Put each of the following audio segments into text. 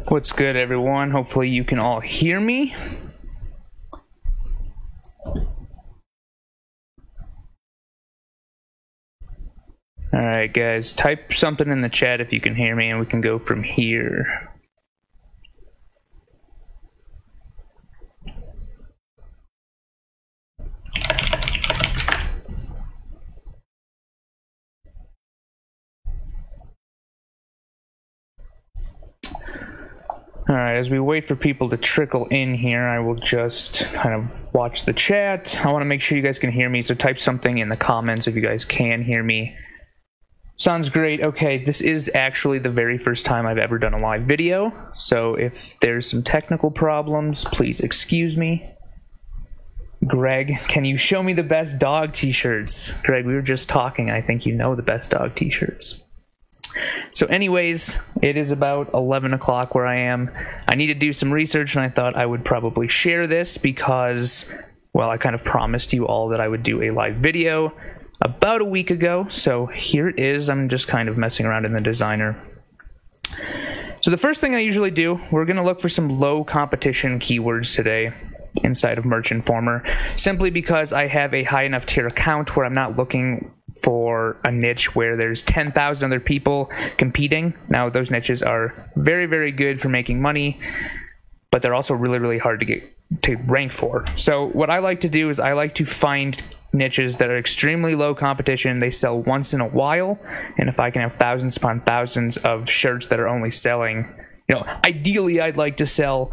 What's good, everyone? Hopefully you can all hear me. Alright guys, type something in the chat if you can hear me and we can go from here. Alright, as we wait for people to trickle in here, I will just kind of watch the chat. I want to make sure you guys can hear me, so type something in the comments if you guys can hear me. Sounds great. Okay, this is actually the very first time I've ever done a live video, so if there's some technical problems, please excuse me. Greg, can you show me the best dog t-shirts? Greg, we were just talking. I think you know the best dog t-shirts. So anyways, it is about 11 o'clock where I am. I need to do some research, and I thought I would probably share this because, well, I kind of promised you all that I would do a live video about a week ago. So here it is. I'm just kind of messing around in the designer. So the first thing I usually do, we're going to look for some low competition keywords today inside of Merch Informer, simply because I have a high enough tier account where I'm not looking for a niche where there's 10,000 other people competing. Now, those niches are very, very good for making money, but they're also really, really hard to rank for. So what I like to do is I like to find niches that are extremely low competition. They sell once in a while, and if I can have thousands upon thousands of shirts that are only selling, you know, ideally I'd like to sell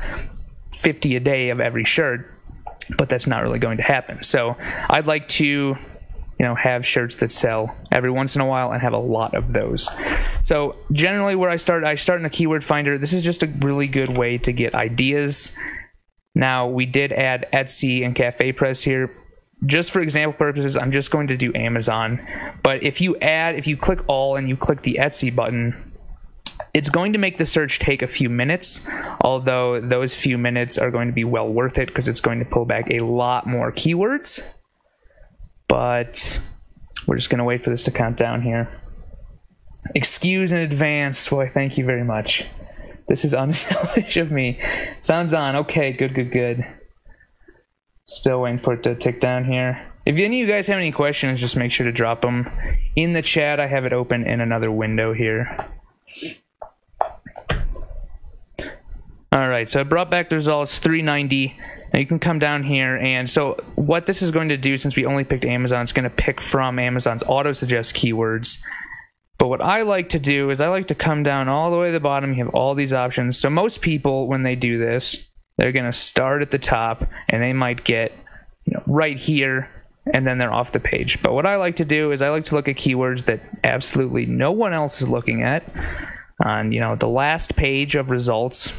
50 a day of every shirt, but that's not really going to happen. So I'd like to, you know, have shirts that sell every once in a while and have a lot of those. So generally where I start in a keyword finder. This is just a really good way to get ideas. Now, we did add Etsy and Cafe Press here. Just for example purposes, I'm just going to do Amazon. But if you click all and you click the Etsy button, it's going to make the search take a few minutes, although those few minutes are going to be well worth it because it's going to pull back a lot more keywords. But we're just going to wait for this to count down here. Excuse in advance. Boy, thank you very much. This is unselfish of me. Sounds on. Okay, good. Still waiting for it to tick down here. If any of you guys have any questions, just make sure to drop them in the chat. I have it open in another window here. Alright, so I brought back the results, 390. Now you can come down here, and so what this is going to do, since we only picked Amazon, it's going to pick from Amazon's auto-suggest keywords. But what I like to do is I like to come down all the way to the bottom. You have all these options. So most people, when they do this, they're going to start at the top, and they might get, you know, right here, and then they're off the page. But what I like to do is I like to look at keywords that absolutely no one else is looking at on, you know, the last page of results.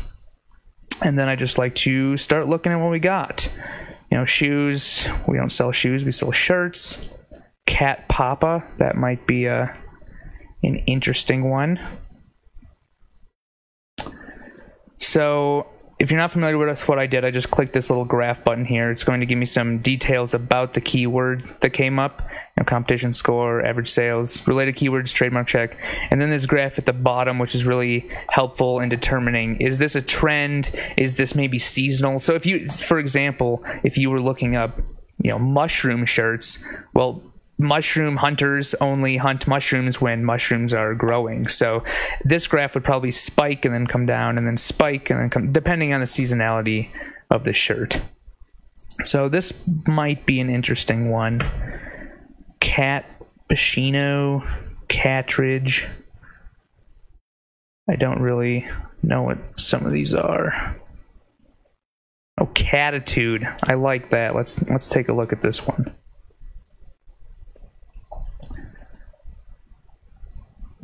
And then I just like to start looking at what we got. You know, shoes. We don't sell shoes. We sell shirts. Cat Papa. That might be an interesting one. So if you're not familiar with what I did, I just clicked this little graph button here. It's going to give me some details about the keyword that came up. You know, competition score, average sales, related keywords, trademark check. And then this graph at the bottom, which is really helpful in determining, is this a trend? Is this maybe seasonal? So if you, for example, if you were looking up, you know, mushroom shirts, well, mushroom hunters only hunt mushrooms when mushrooms are growing. So this graph would probably spike and then come down and then spike and then come, depending on the seasonality of the shirt. So this might be an interesting one. Cappuccino, cartridge. I don't really know what some of these are. Oh, catitude. I like that. Let's take a look at this one.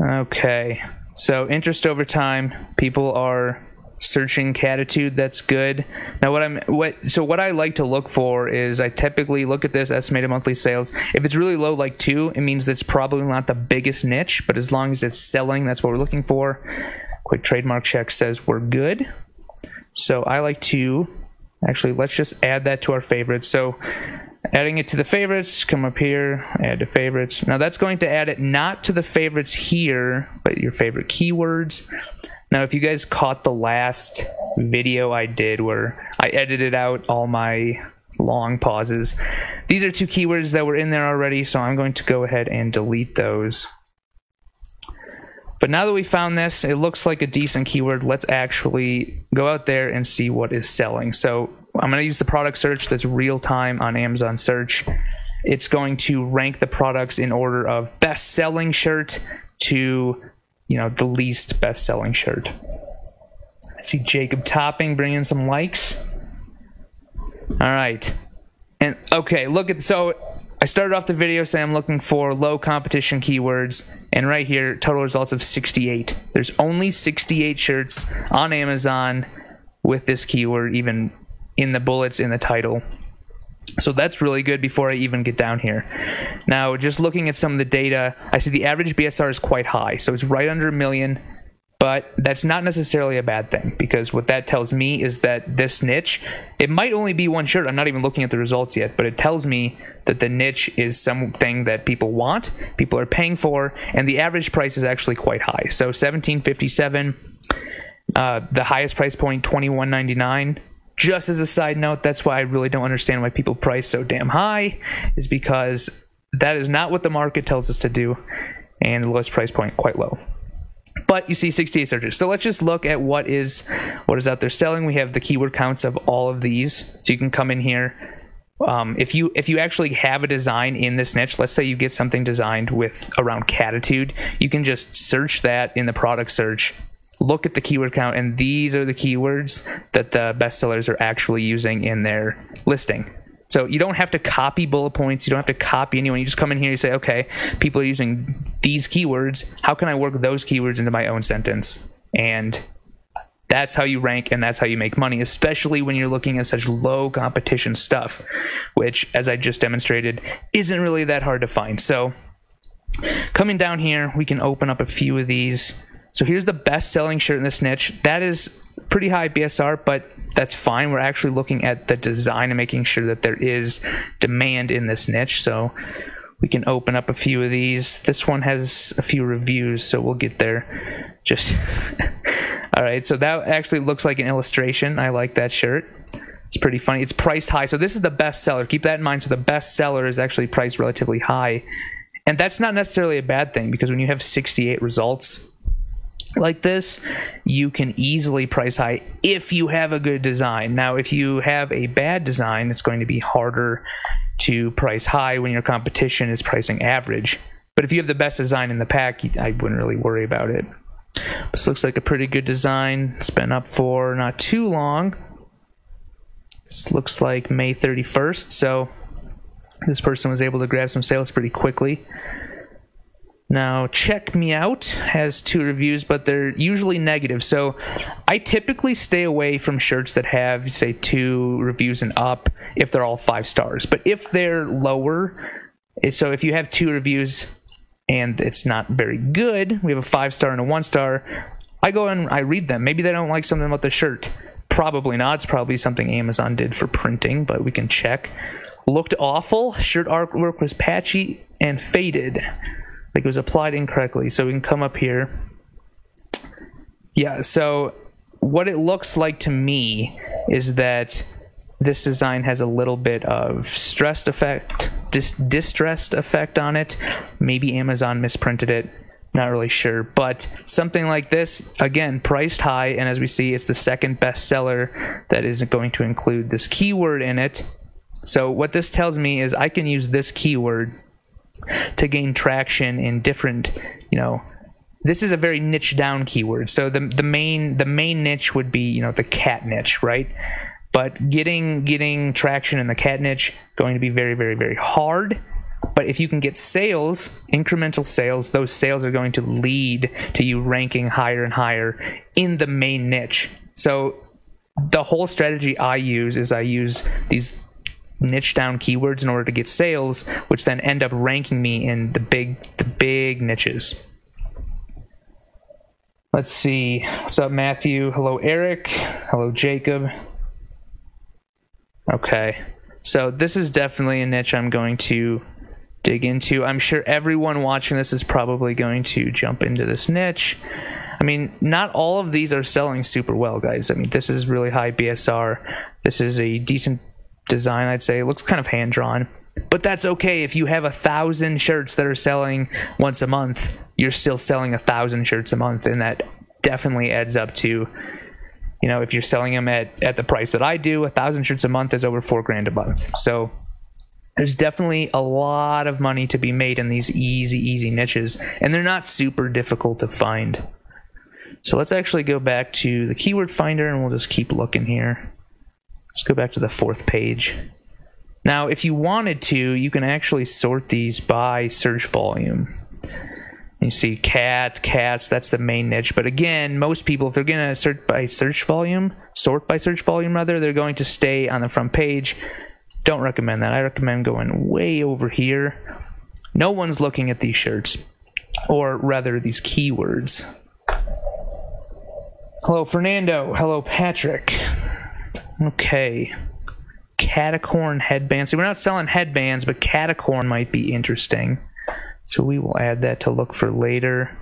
Okay, so interest over time. People are searching catitude. That's good. Now what I like to look for is I typically look at this estimated monthly sales. If it's really low, like 2, it means that's probably not the biggest niche, but as long as it's selling, that's what we're looking for. Quick trademark check says we're good. So I like to, actually, let's just add that to our favorites. So Adding it to the favorites, come up here, add to favorites. Now that's going to add it not to the favorites here, but your favorite keywords. Now if you guys caught the last video I did where I edited out all my long pauses, these are 2 keywords that were in there already, so I'm going to go ahead and delete those. But now that we found this, it looks like a decent keyword. Let's actually go out there and see what is selling. So I'm going to use the product search that's real time on Amazon search. It's going to rank the products in order of best selling shirt to, you know, the least best selling shirt. I see Jacob Topping bringing some likes. All right. And okay, look at, so I started off the video saying I'm looking for low competition keywords, and right here, total results of 68. There's only 68 shirts on Amazon with this keyword, even in the bullets in the title. So that's really good before I even get down here. Now, just looking at some of the data, I see the average BSR is quite high, so it's right under 1 million, but that's not necessarily a bad thing, because what that tells me is that this niche, it might only be one shirt. I'm not even looking at the results yet, but it tells me that the niche is something that people want, people are paying for, and the average price is actually quite high. So $17.57, the highest price point $21.99. Just as a side note, that's why I really don't understand why people price so damn high, is because that is not what the market tells us to do, and the lowest price point quite low. But you see 68 searches. So let's just look at what is out there selling. We have the keyword counts of all of these. So you can come in here. If you actually have a design in this niche, let's say you get something designed with around catitude, you can just search that in the product search, look at the keyword count, and these are the keywords that the bestsellers are actually using in their listing. So you don't have to copy bullet points, you don't have to copy anyone, you just come in here and you say, okay, people are using these keywords, how can I work those keywords into my own sentence? And that's how you rank, and that's how you make money, especially when you're looking at such low competition stuff, which, as I just demonstrated, isn't really that hard to find. So coming down here, we can open up a few of these. So here's the best selling shirt in this niche. That is pretty high BSR, but that's fine. We're actually looking at the design and making sure that there is demand in this niche. So we can open up a few of these. This one has a few reviews, so we'll get there. Just all right, so that actually looks like an illustration. I like that shirt. It's pretty funny. It's priced high. So this is the best seller. Keep that in mind. So the best seller is actually priced relatively high. And that's not necessarily a bad thing, because when you have 68 results like this, you can easily price high if you have a good design. Now, if you have a bad design, it's going to be harder to price high when your competition is pricing average. But if you have the best design in the pack, I wouldn't really worry about it. This looks like a pretty good design. It's been up for not too long. This looks like May 31st, so this person was able to grab some sales pretty quickly. Now, Check Me Out has 2 reviews, but they're usually negative. So I typically stay away from shirts that have, say, 2 reviews and up if they're all 5 stars. But if they're lower, so if you have 2 reviews and it's not very good, we have a 5-star and a 1-star, I go and I read them. Maybe they don't like something about the shirt. Probably not. It's probably something Amazon did for printing, but we can check. Looked awful. Shirt artwork was patchy and faded. Like it was applied incorrectly. So we can come up here. Yeah, so what it looks like to me is that this design has a little bit of distressed effect on it. Maybe Amazon misprinted it. Not really sure. But something like this, again, priced high, and as we see, it's the second best seller that isn't going to include this keyword in it. So what this tells me is I can use this keyword to gain traction in different, this is a very niche down keyword. So the main niche would be, the cat niche, right? But getting traction in the cat niche going to be very, very, very hard. But if you can get sales, incremental sales, those sales are going to lead to you ranking higher and higher in the main niche. So the whole strategy I use is I use these niche down keywords in order to get sales, which then end up ranking me in the big niches. Let's see. What's up, Matthew? Hello, Eric. Hello, Jacob. Okay. So this is definitely a niche I'm going to dig into. I'm sure everyone watching this is probably going to jump into this niche. I mean, not all of these are selling super well, guys. I mean, this is really high BSR. This is a decent design, I'd say. It looks kind of hand-drawn. But that's okay. If you have 1,000 shirts that are selling once a month, you're still selling 1,000 shirts a month, and that definitely adds up to, you know, if you're selling them at the price that I do, 1,000 shirts a month is over $4,000 a month. So there's definitely a lot of money to be made in these easy niches, and they're not super difficult to find. So let's actually go back to the keyword finder, and we'll just keep looking here. Let's go back to the 4th page. Now, if you wanted to, you can actually sort these by search volume. You see cats, that's the main niche. But again, most people, if they're going to sort by search volume, they're going to stay on the front page. Don't recommend that. I recommend going way over here. No one's looking at these shirts, or rather these keywords. Hello, Fernando. Hello, Patrick. Okay. Catacorn headbands. So we're not selling headbands, but catacorn might be interesting. So we will add that to look for later.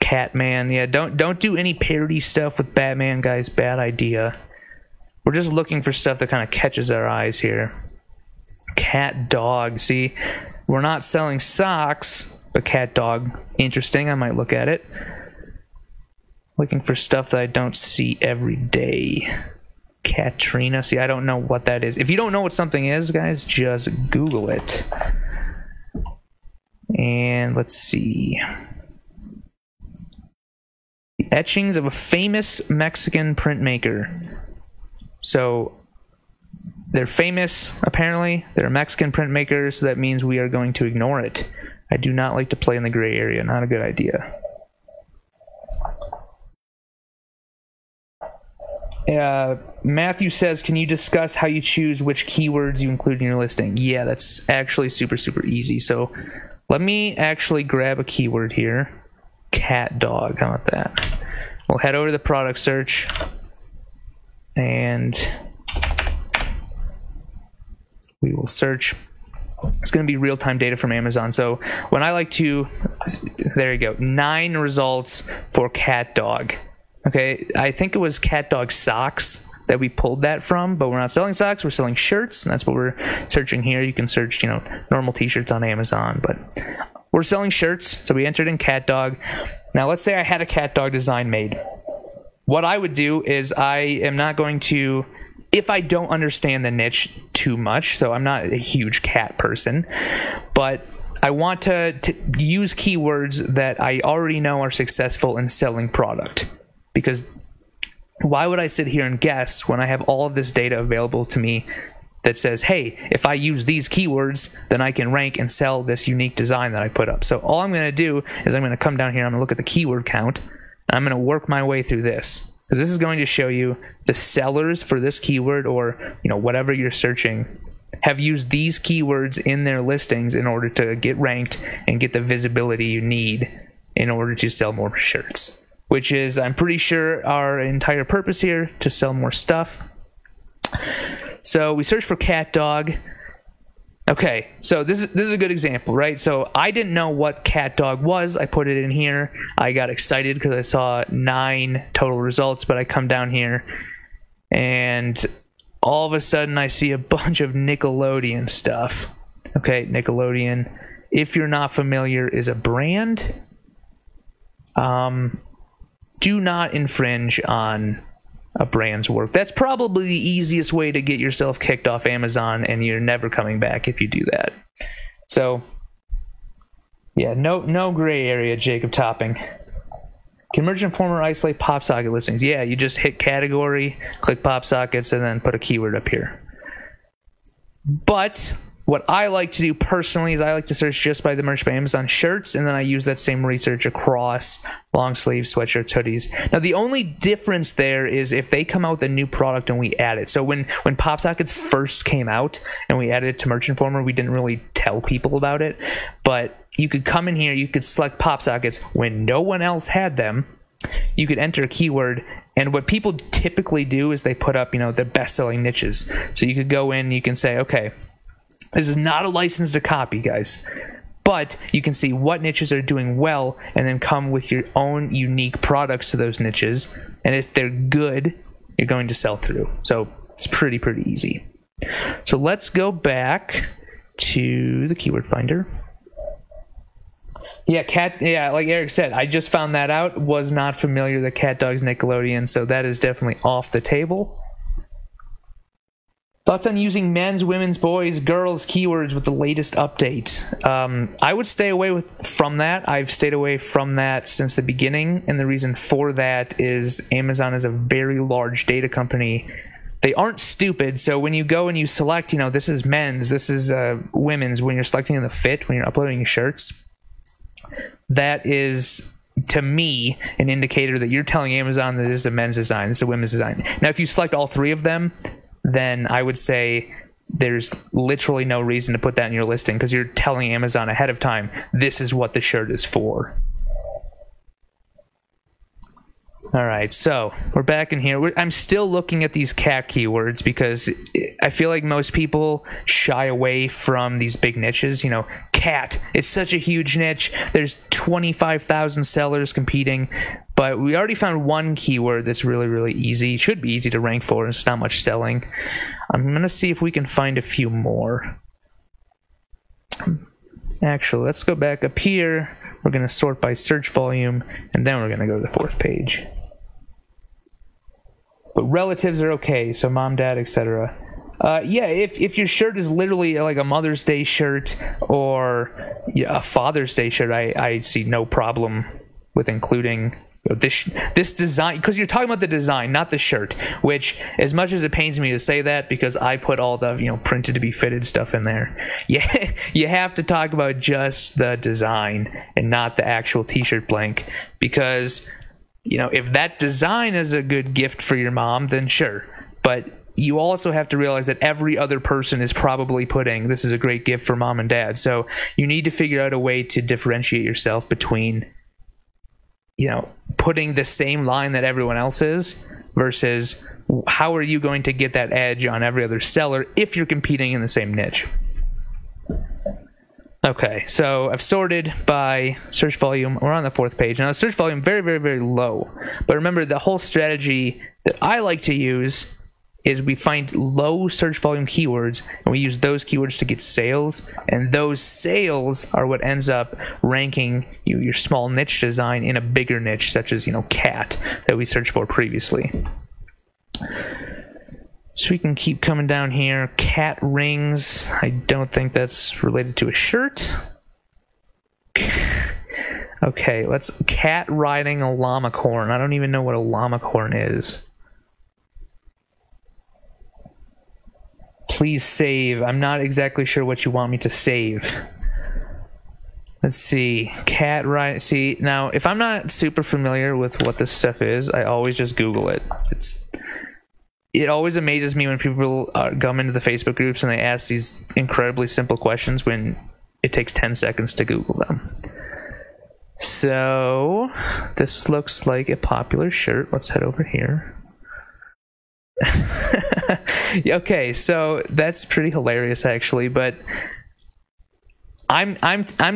Catman. Yeah, don't do any parody stuff with Batman, guys. Bad idea. We're just looking for stuff that kind of catches our eyes here. Cat dog. See, we're not selling socks, but cat dog. Interesting. I might look at it. Looking for stuff that I don't see every day. Katrina. See, I don't know what that is. If you don't know what something is, guys, just Google it. And let's see. The etchings of a famous Mexican printmaker. So they're famous, apparently. They're a Mexican printmaker, so that means we are going to ignore it. I do not like to play in the gray area. Not a good idea. Matthew says, can you discuss how you choose which keywords you include in your listing? Yeah, that's actually super easy. So let me actually grab a keyword here. Cat dog. How about that? We'll head over to the product search, and we will search. It's going to be real-time data from Amazon. So when I like to, there you go, 9 results for cat dog. Okay, I think it was cat dog socks that we pulled that from, but we're not selling socks, we're selling shirts, and that's what we're searching here. You can search, you know, normal t-shirts on Amazon, but we're selling shirts, so we entered in cat dog. Now, let's say I had a cat dog design made. What I would do is I am not going to, if I don't understand the niche too much, so I'm not a huge cat person, but I want to use keywords that I already know are successful in selling product. Because why would I sit here and guess when I have all of this data available to me that says, hey, if I use these keywords, then I can rank and sell this unique design that I put up. So all I'm going to do is I'm going to come down here, I'm going to look at the keyword count, and I'm going to work my way through this. Because this is going to show you the sellers for this keyword, or you know, whatever you're searching, have used these keywords in their listings in order to get ranked and get the visibility you need in order to sell more shirts. Which is, I'm pretty sure, our entire purpose here, to sell more stuff. So we search for cat dog. Okay, so this is a good example, right? So I didn't know what cat dog was. I put it in here. I got excited because I saw 9 total results, but I come down here and all of a sudden I see a bunch of Nickelodeon stuff. Okay, Nickelodeon, if you're not familiar, is a brand. Do not infringe on a brand's work. That's probably the easiest way to get yourself kicked off Amazon, and you're never coming back if you do that. So, yeah, no gray area, Jacob Topping. Can Merchant Former isolate pop socket listings? Yeah, you just hit category, click pop sockets, and then put a keyword up here. But what I like to do personally is I like to search just by the merch by Amazon shirts, and then I use that same research across long sleeves, sweatshirts, hoodies. Now, the only difference there is if they come out with a new product and we add it. So when Pop Sockets first came out and we added it to Merch Informer, we didn't really tell people about it. But you could come in here, you could select Pop Sockets when no one else had them, you could enter a keyword, and what people typically do is they put up, the best-selling niches. So you could go in, you can say, okay, this is not a license to copy, guys, but you can see what niches are doing well and then come with your own unique products to those niches, and if they're good, you're going to sell through. So it's pretty easy. So let's go back to the keyword finder. Yeah, like Eric said, I just found that out. Was not familiar that Cat Dog's Nickelodeon, so that is definitely off the table. Thoughts on using men's, women's, boys, girls keywords with the latest update? I would stay away from that. I've stayed away from that since the beginning, and the reason for that is Amazon is a very large data company. They aren't stupid, so when you go and you select, this is men's, this is women's, when you're selecting the fit, when you're uploading your shirts, that is, to me, an indicator that you're telling Amazon that this is a men's design, this is a women's design. Now, if you select all three of them, then I would say there's literally no reason to put that in your listing, because you're telling Amazon ahead of time, this is what the shirt is for. All right, so we're back in here. I'm still looking at these cat keywords because I feel like most people shy away from these big niches. Cat, it's such a huge niche. There's 25,000 sellers competing, but we already found one keyword that's really easy. Should be easy to rank for. It's not much selling. I'm going to see if we can find a few more. Actually, let's go back up here. We're going to sort by search volume, and then we're going to go to the fourth page. But relatives are okay, so mom, dad, etc. Yeah, if your shirt is literally like a Mother's Day shirt or a Father's Day shirt, I see no problem with including this design, because you're talking about the design, not the shirt, which, as much as it pains me to say that, because I put all the printed to be fitted stuff in there, you have to talk about just the design and not the actual t-shirt blank, because if that design is a good gift for your mom, then sure, but you also have to realize that every other person is probably putting, this is a great gift for mom and dad. So you need to figure out a way to differentiate yourself between, putting the same line that everyone else is versus how are you going to get that edge on every other seller if you're competing in the same niche. Okay, so I've sorted by search volume. We're on the fourth page. Now, search volume, very low. But remember, the whole strategy that I like to use is we find low search volume keywords, and we use those keywords to get sales, and those sales are what ends up ranking your small niche design in a bigger niche, such as, cat, that we searched for previously. So we can keep coming down here. Cat rings. I don't think that's related to a shirt. Okay, let's cat riding a llama corn. I don't even know what a llama corn is. Please save. I'm not exactly sure what you want me to save. Let's see. Cat ride. See, now, if I'm not super familiar with what this stuff is, I always just Google it. It always amazes me when people come into the Facebook groups and they ask these incredibly simple questions when it takes 10 seconds to Google them. So, this looks like a popular shirt. Let's head over here. Okay, so that's pretty hilarious actually, but I'm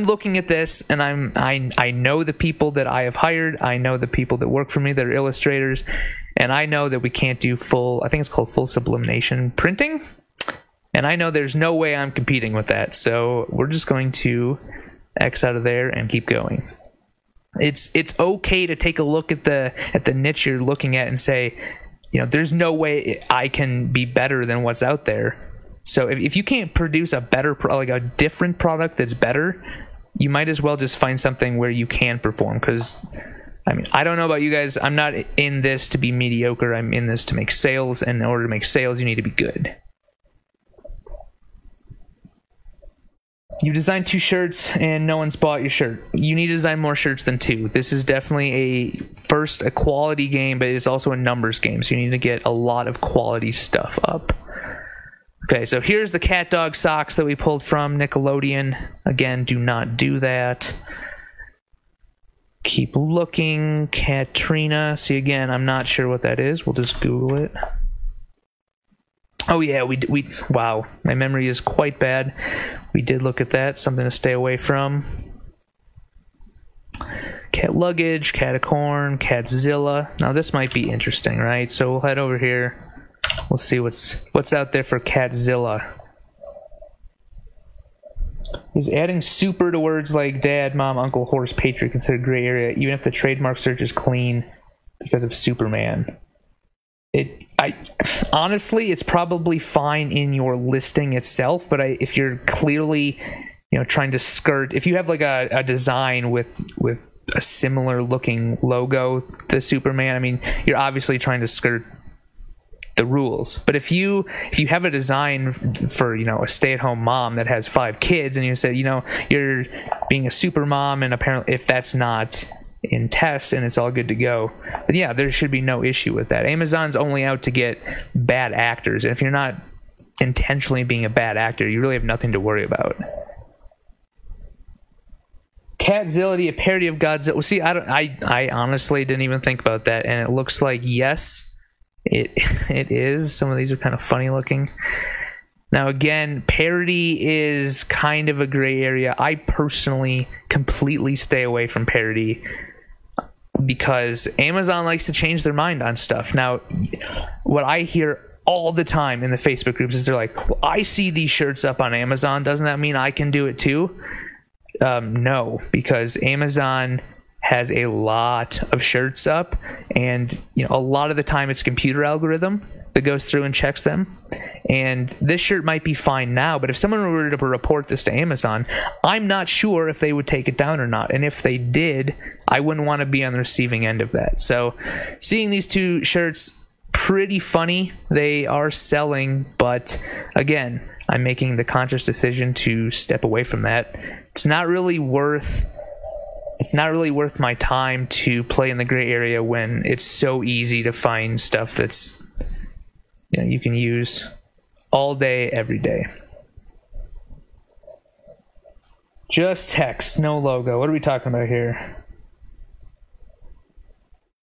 looking at this and I know the people that I have hired. I know the people that work for me that are illustrators, and I know that we can't do full, I think it's called full sublimation printing, and I know there's no way I'm competing with that, so we're just going to X out of there and keep going. It's okay to take a look at the niche you're looking at and say, there's no way I can be better than what's out there. So if you can't produce a better, like a different product that's better, you might as well just find something where you can perform. Because, I don't know about you guys. I'm not in this to be mediocre. I'm in this to make sales. And in order to make sales, you need to be good. You designed 2 shirts and no one's bought your shirt. You need to design more shirts than 2. This is definitely a quality game, but it's also a numbers game. So you need to get a lot of quality stuff up. Okay, so here's the cat dog socks that we pulled from Nickelodeon. Again, do not do that. Keep looking. Katrina. See, again, I'm not sure what that is. We'll just Google it. Oh yeah, we wow, my memory is quite bad. We did look at that. Something to stay away from. Cat luggage, catacorn, catzilla. Now this might be interesting, right? So we'll head over here. We'll see what's out there for catzilla. Is adding super to words like dad, mom, uncle, horse, patriot considered gray area, even if the trademark search is clean because of Superman? Honestly, it's probably fine in your listing itself, but if you're clearly, trying to skirt, if you have like a design with a similar looking logo to Superman, I mean, you're obviously trying to skirt the rules. But if you have a design for a stay-at-home mom that has 5 kids, and you said you're being a super mom, and apparently if that's not in tests and it's all good to go, then yeah, there should be no issue with that. Amazon's only out to get bad actors, and if you're not intentionally being a bad actor, you really have nothing to worry about. Catzilla, a parody of Godzilla. Well, see, I honestly didn't even think about that, and it looks like yes, it is. Some of these are kind of funny looking. Now again, parody is kind of a gray area. I personally completely stay away from parody because Amazon likes to change their mind on stuff. Now, what I hear all the time in the Facebook groups is they're like, well, I see these shirts up on Amazon. Doesn't that mean I can do it too? No, because Amazon has a lot of shirts up, and a lot of the time it's computer algorithm that goes through and checks them. And this shirt might be fine now, but if someone were to report this to Amazon, I'm not sure if they would take it down or not. And if they did, I wouldn't want to be on the receiving end of that. So seeing these 2 shirts, pretty funny. They are selling, but again, I'm making the conscious decision to step away from that. It's not really worth my time to play in the gray area when it's so easy to find stuff that's you can use all day, every day. Just text, no logo. What are we talking about here?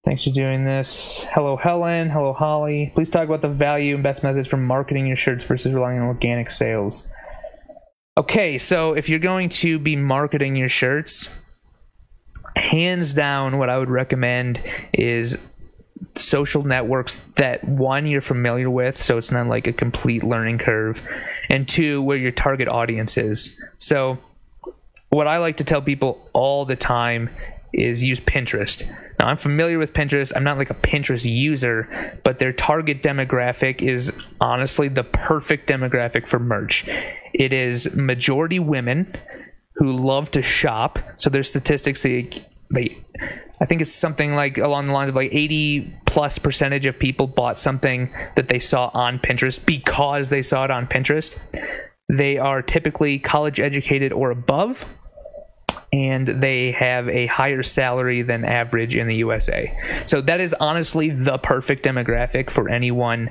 Thanks for doing this. Hello, Helen. Hello, Holly. Please talk about the value and best methods for marketing your shirts versus relying on organic sales. Okay, so if you're going to be marketing your shirts, hands down, what I would recommend is social networks that, 1, you're familiar with, so it's not like a complete learning curve, and 2, where your target audience is. So what I like to tell people all the time is use Pinterest. Now, I'm familiar with Pinterest. I'm not like a Pinterest user, but their target demographic is honestly the perfect demographic for merch. It is majority women who love to shop. So there's statistics I think it's something like along the lines of like 80+% of people bought something that they saw on Pinterest because they saw it on Pinterest. They are typically college educated or above, and they have a higher salary than average in the USA. So that is honestly the perfect demographic for anyone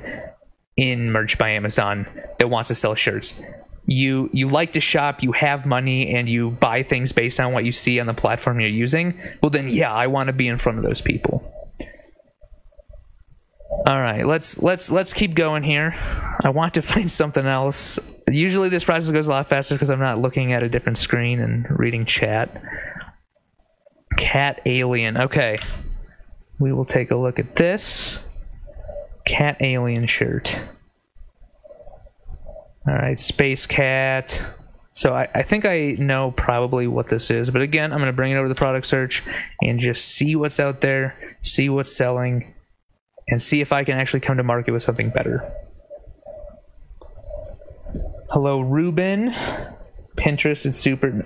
in Merch by Amazon that wants to sell shirts. You like to shop, you have money, and you buy things based on what you see on the platform you're using. Well, then yeah, I want to be in front of those people. All right, let's keep going here. I want to find something else. Usually this process goes a lot faster because I'm not looking at a different screen and reading chat. Cat alien. Okay, we will take a look at this cat alien shirt. All right, Space Cat. So I think I know probably what this is, but again, I'm going to bring it over to the product search and just see what's out there, see what's selling, and see if I can actually come to market with something better. Hello, Ruben. Pinterest is super.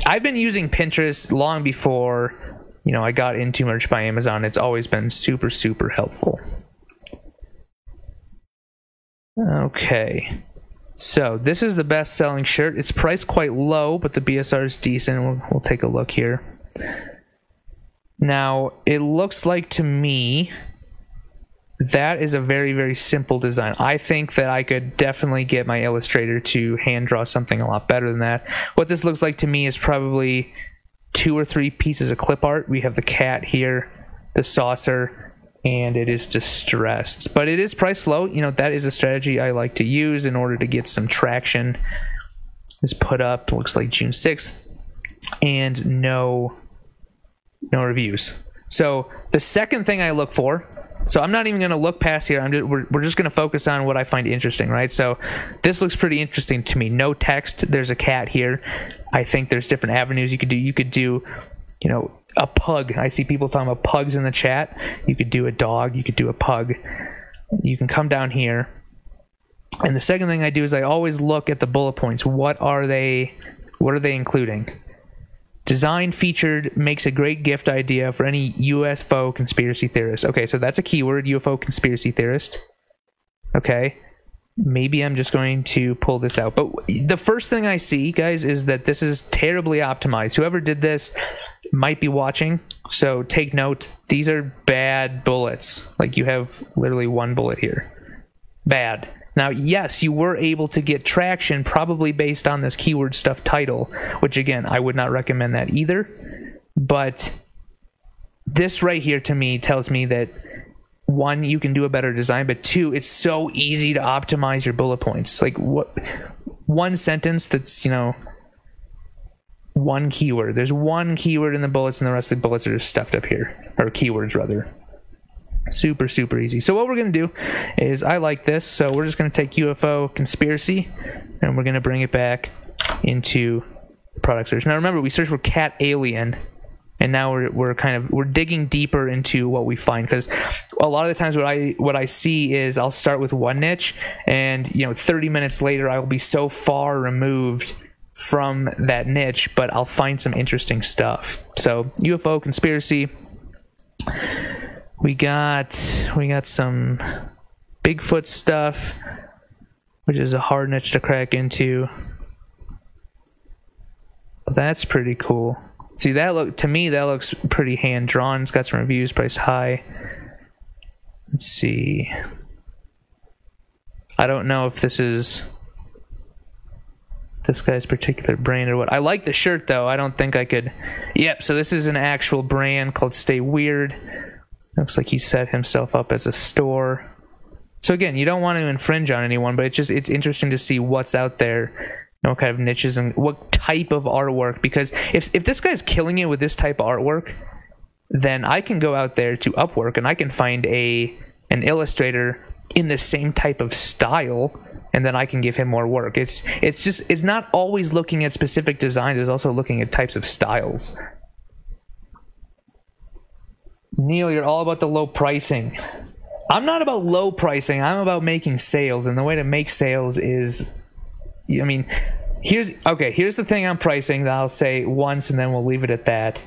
I've been using Pinterest long before, I got into Merch by Amazon. It's always been super, super helpful. Okay. So this is the best-selling shirt. It's priced quite low, but the BSR is decent. We'll take a look here. Now, it looks like to me that is a very, very simple design. I think that I could definitely get my illustrator to hand draw something a lot better than that. What this looks like to me is probably 2 or 3 pieces of clip art. We have the cat here, the saucer, and it is distressed. But it is priced low. You know, that is a strategy I like to use in order to get some traction. It's put up, looks like June 6th, and no reviews. So the second thing I look for, so I'm not even going to look past here. We're just going to focus on what I find interesting, right? So this looks pretty interesting to me. No text. There's a cat here. I think there's different avenues you could do. You could do, you know, a pug. I see people talking about pugs in the chat. You could do a dog. You could do a pug. You can come down here. And the second thing I do is I always look at the bullet points. What are they including? Design featured makes a great gift idea for any UFO conspiracy theorist. Okay, so that's a keyword, UFO conspiracy theorist. Okay, maybe I'm just going to pull this out. But the first thing I see, guys, is that this is terribly optimized. Whoever did this might be watching, so take note. These are bad bullets. Like, you have literally 1 bullet here. Bad. Now, yes, you were able to get traction probably based on this keyword stuff title, which, again, I would not recommend that either. But this right here to me tells me that, 1, you can do a better design, but 2, it's so easy to optimize your bullet points. Like, what 1 sentence that's, you know, 1 keyword. There's 1 keyword in the bullets, and the rest of the bullets are just stuffed up here. Or keywords, rather. Super, super easy. So what we're going to do is, I like this, so we're just going to take UFO conspiracy and we're going to bring it back into product search. Now remember, we searched for cat alien, and now we're digging deeper into what we find, because a lot of the times what I see is I'll start with 1 niche, and, you know, 30 minutes later I will be so far removed from that niche, but I'll find some interesting stuff. So UFO conspiracy. We got some Bigfoot stuff, which is a hard niche to crack into. That's pretty cool. See, to me that looks pretty hand drawn. It's got some reviews, priced high. Let's see. I don't know if this is this guy's particular brand or what. I like the shirt though. I don't think I could. Yep. So this is an actual brand called Stay Weird. Looks like he set himself up as a store. So again, you don't want to infringe on anyone, but it's interesting to see what's out there, you know, what kind of niches and what type of artwork. Because if this guy's killing it with this type of artwork, then I can go out there to Upwork and I can find an illustrator in the same type of style, and then I can give him more work. It's not always looking at specific designs, it's also looking at types of styles. Neil, you're all about the low pricing. I'm not about low pricing. I'm about making sales. And the way to make sales is, I mean, here's the thing on pricing that I'll say once and then we'll leave it at that.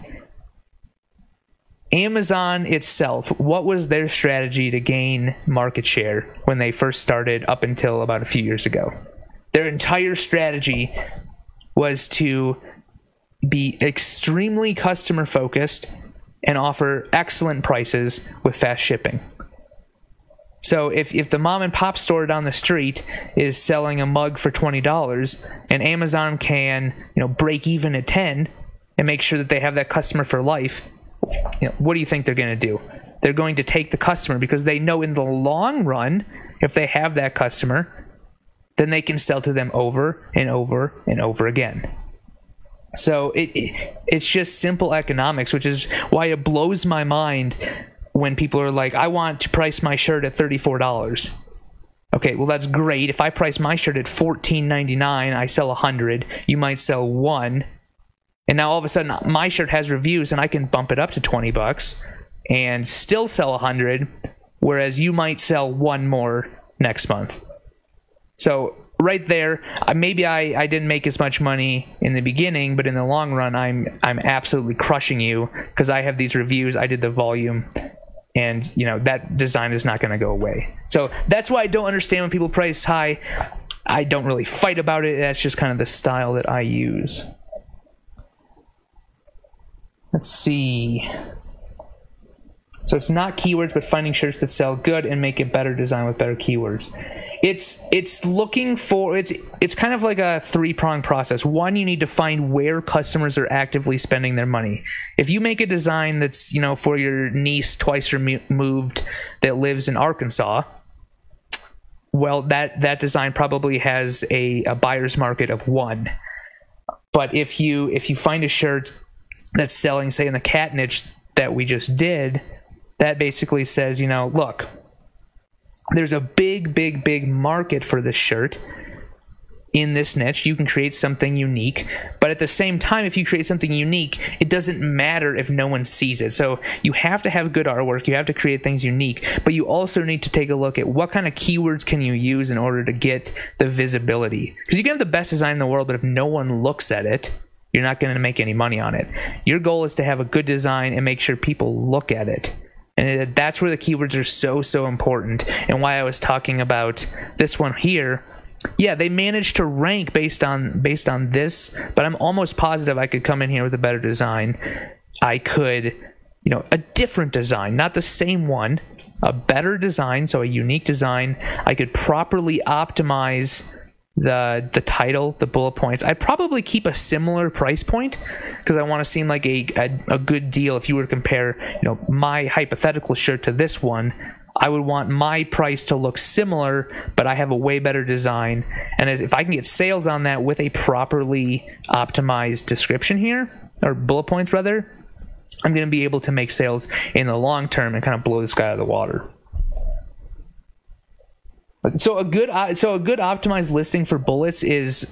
Amazon itself, what was their strategy to gain market share when they first started up until about a few years ago? Their entire strategy was to be extremely customer focused and offer excellent prices with fast shipping. So if the mom and pop store down the street is selling a mug for $20 and Amazon can, you know, break even at 10 and make sure that they have that customer for life, you know, what do you think they're going to do? They're going to take the customer, because they know in the long run, if they have that customer, then they can sell to them over and over and over again. So it's just simple economics, which is why it blows my mind when people are like, I want to price my shirt at $34. Okay, well, that's great. If I price my shirt at $14.99, I sell 100, you might sell 1. And now all of a sudden my shirt has reviews and I can bump it up to $20 and still sell 100, whereas you might sell 1 more next month. So right there, maybe I didn't make as much money in the beginning, but in the long run, I'm absolutely crushing you because I have these reviews. I did the volume, and you know that design is not going to go away. So that's why I don't understand when people price high. I don't really fight about it. That's just kind of the style that I use. Let's see. So it's not keywords, but finding shirts that sell good and make a better design with better keywords. it's looking for, it's kind of like a three-pronged process. One, you need to find where customers are actively spending their money. If you make a design that's, you know, for your niece twice removed that lives in Arkansas, well, that design probably has a buyer's market of 1. But if you find a shirt that's selling, say, in the cat niche that we just did, that basically says, you know, look, there's a big market for this shirt in this niche. You can create something unique, but at the same time, if you create something unique, it doesn't matter if no one sees it. So you have to have good artwork, you have to create things unique, but you also need to take a look at what kind of keywords can you use in order to get the visibility. Because you can have the best design in the world, but if no one looks at it, you're not going to make any money on it. Your goal is to have a good design and make sure people look at it. And that's where the keywords are so important, and why I was talking about this one here. Yeah, they managed to rank based on this, but I'm almost positive I could come in here with a better design. I could, you know, a different design, not the same one, a better design, so a unique design. I could properly optimize the title, the bullet points. I'd probably keep a similar price point because I want to seem like a good deal. If you were to compare, you know, my hypothetical shirt to this one, I would want my price to look similar, but I have a way better design. And if I can get sales on that with a properly optimized description here, or bullet points rather, I'm going to be able to make sales in the long term and kind of blow this guy out of the water. So a good optimized listing for bullets is,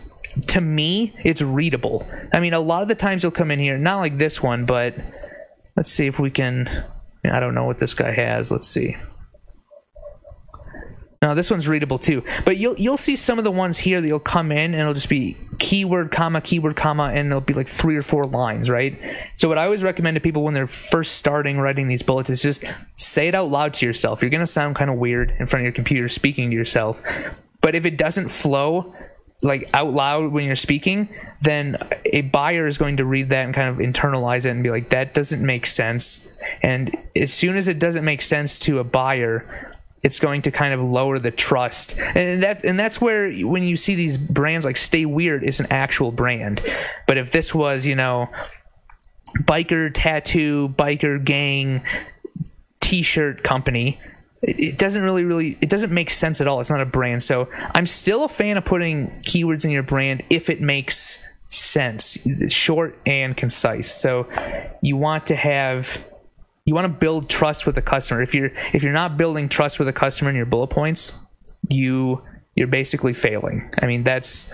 to me, it's readable. I mean, a lot of the times you'll come in here, not like this one, but let's see if we can. I don't know what this guy has. Let's see. No, this one's readable too. But you'll see some of the ones here that you'll come in and it'll just be keyword, comma, and it'll be like 3 or 4 lines, right? So what I always recommend to people when they're first starting writing these bullets is just say it out loud to yourself. You're going to sound kind of weird in front of your computer speaking to yourself. But if it doesn't flow like out loud when you're speaking, then a buyer is going to read that and kind of internalize it and be like, that doesn't make sense. And as soon as it doesn't make sense to a buyer, it's going to kind of lower the trust. And that's where, when you see these brands like Stay Weird, is an actual brand. But if this was, you know, biker tattoo, biker gang, t-shirt company, it doesn't it doesn't make sense at all. It's not a brand. So I'm still a fan of putting keywords in your brand if it makes sense, short and concise. So you want to build trust with the customer. If you're not building trust with a customer in your bullet points, you're basically failing. I mean, that's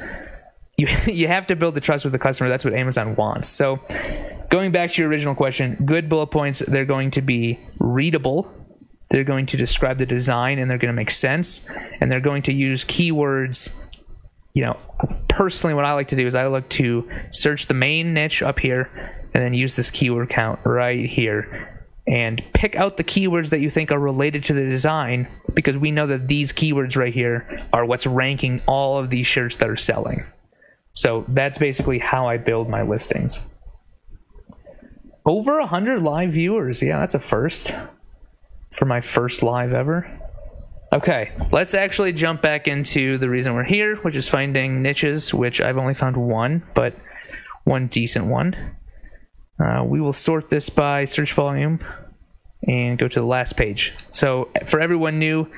you have to build the trust with the customer. That's what Amazon wants. So going back to your original question, good bullet points, they're going to be readable, they're going to describe the design, and they're going to make sense, and they're going to use keywords. You know, personally, what I like to do is I like to search the main niche up here and then use this keyword count right here and pick out the keywords that you think are related to the design, because we know that these keywords right here are what's ranking all of these shirts that are selling. So that's basically how I build my listings. Over 100 live viewers. Yeah, that's a first for my first live ever. Okay, let's actually jump back into the reason we're here, which is finding niches, which I've only found one, but one decent one. We will sort this by search volume and go to the last page. So for everyone new,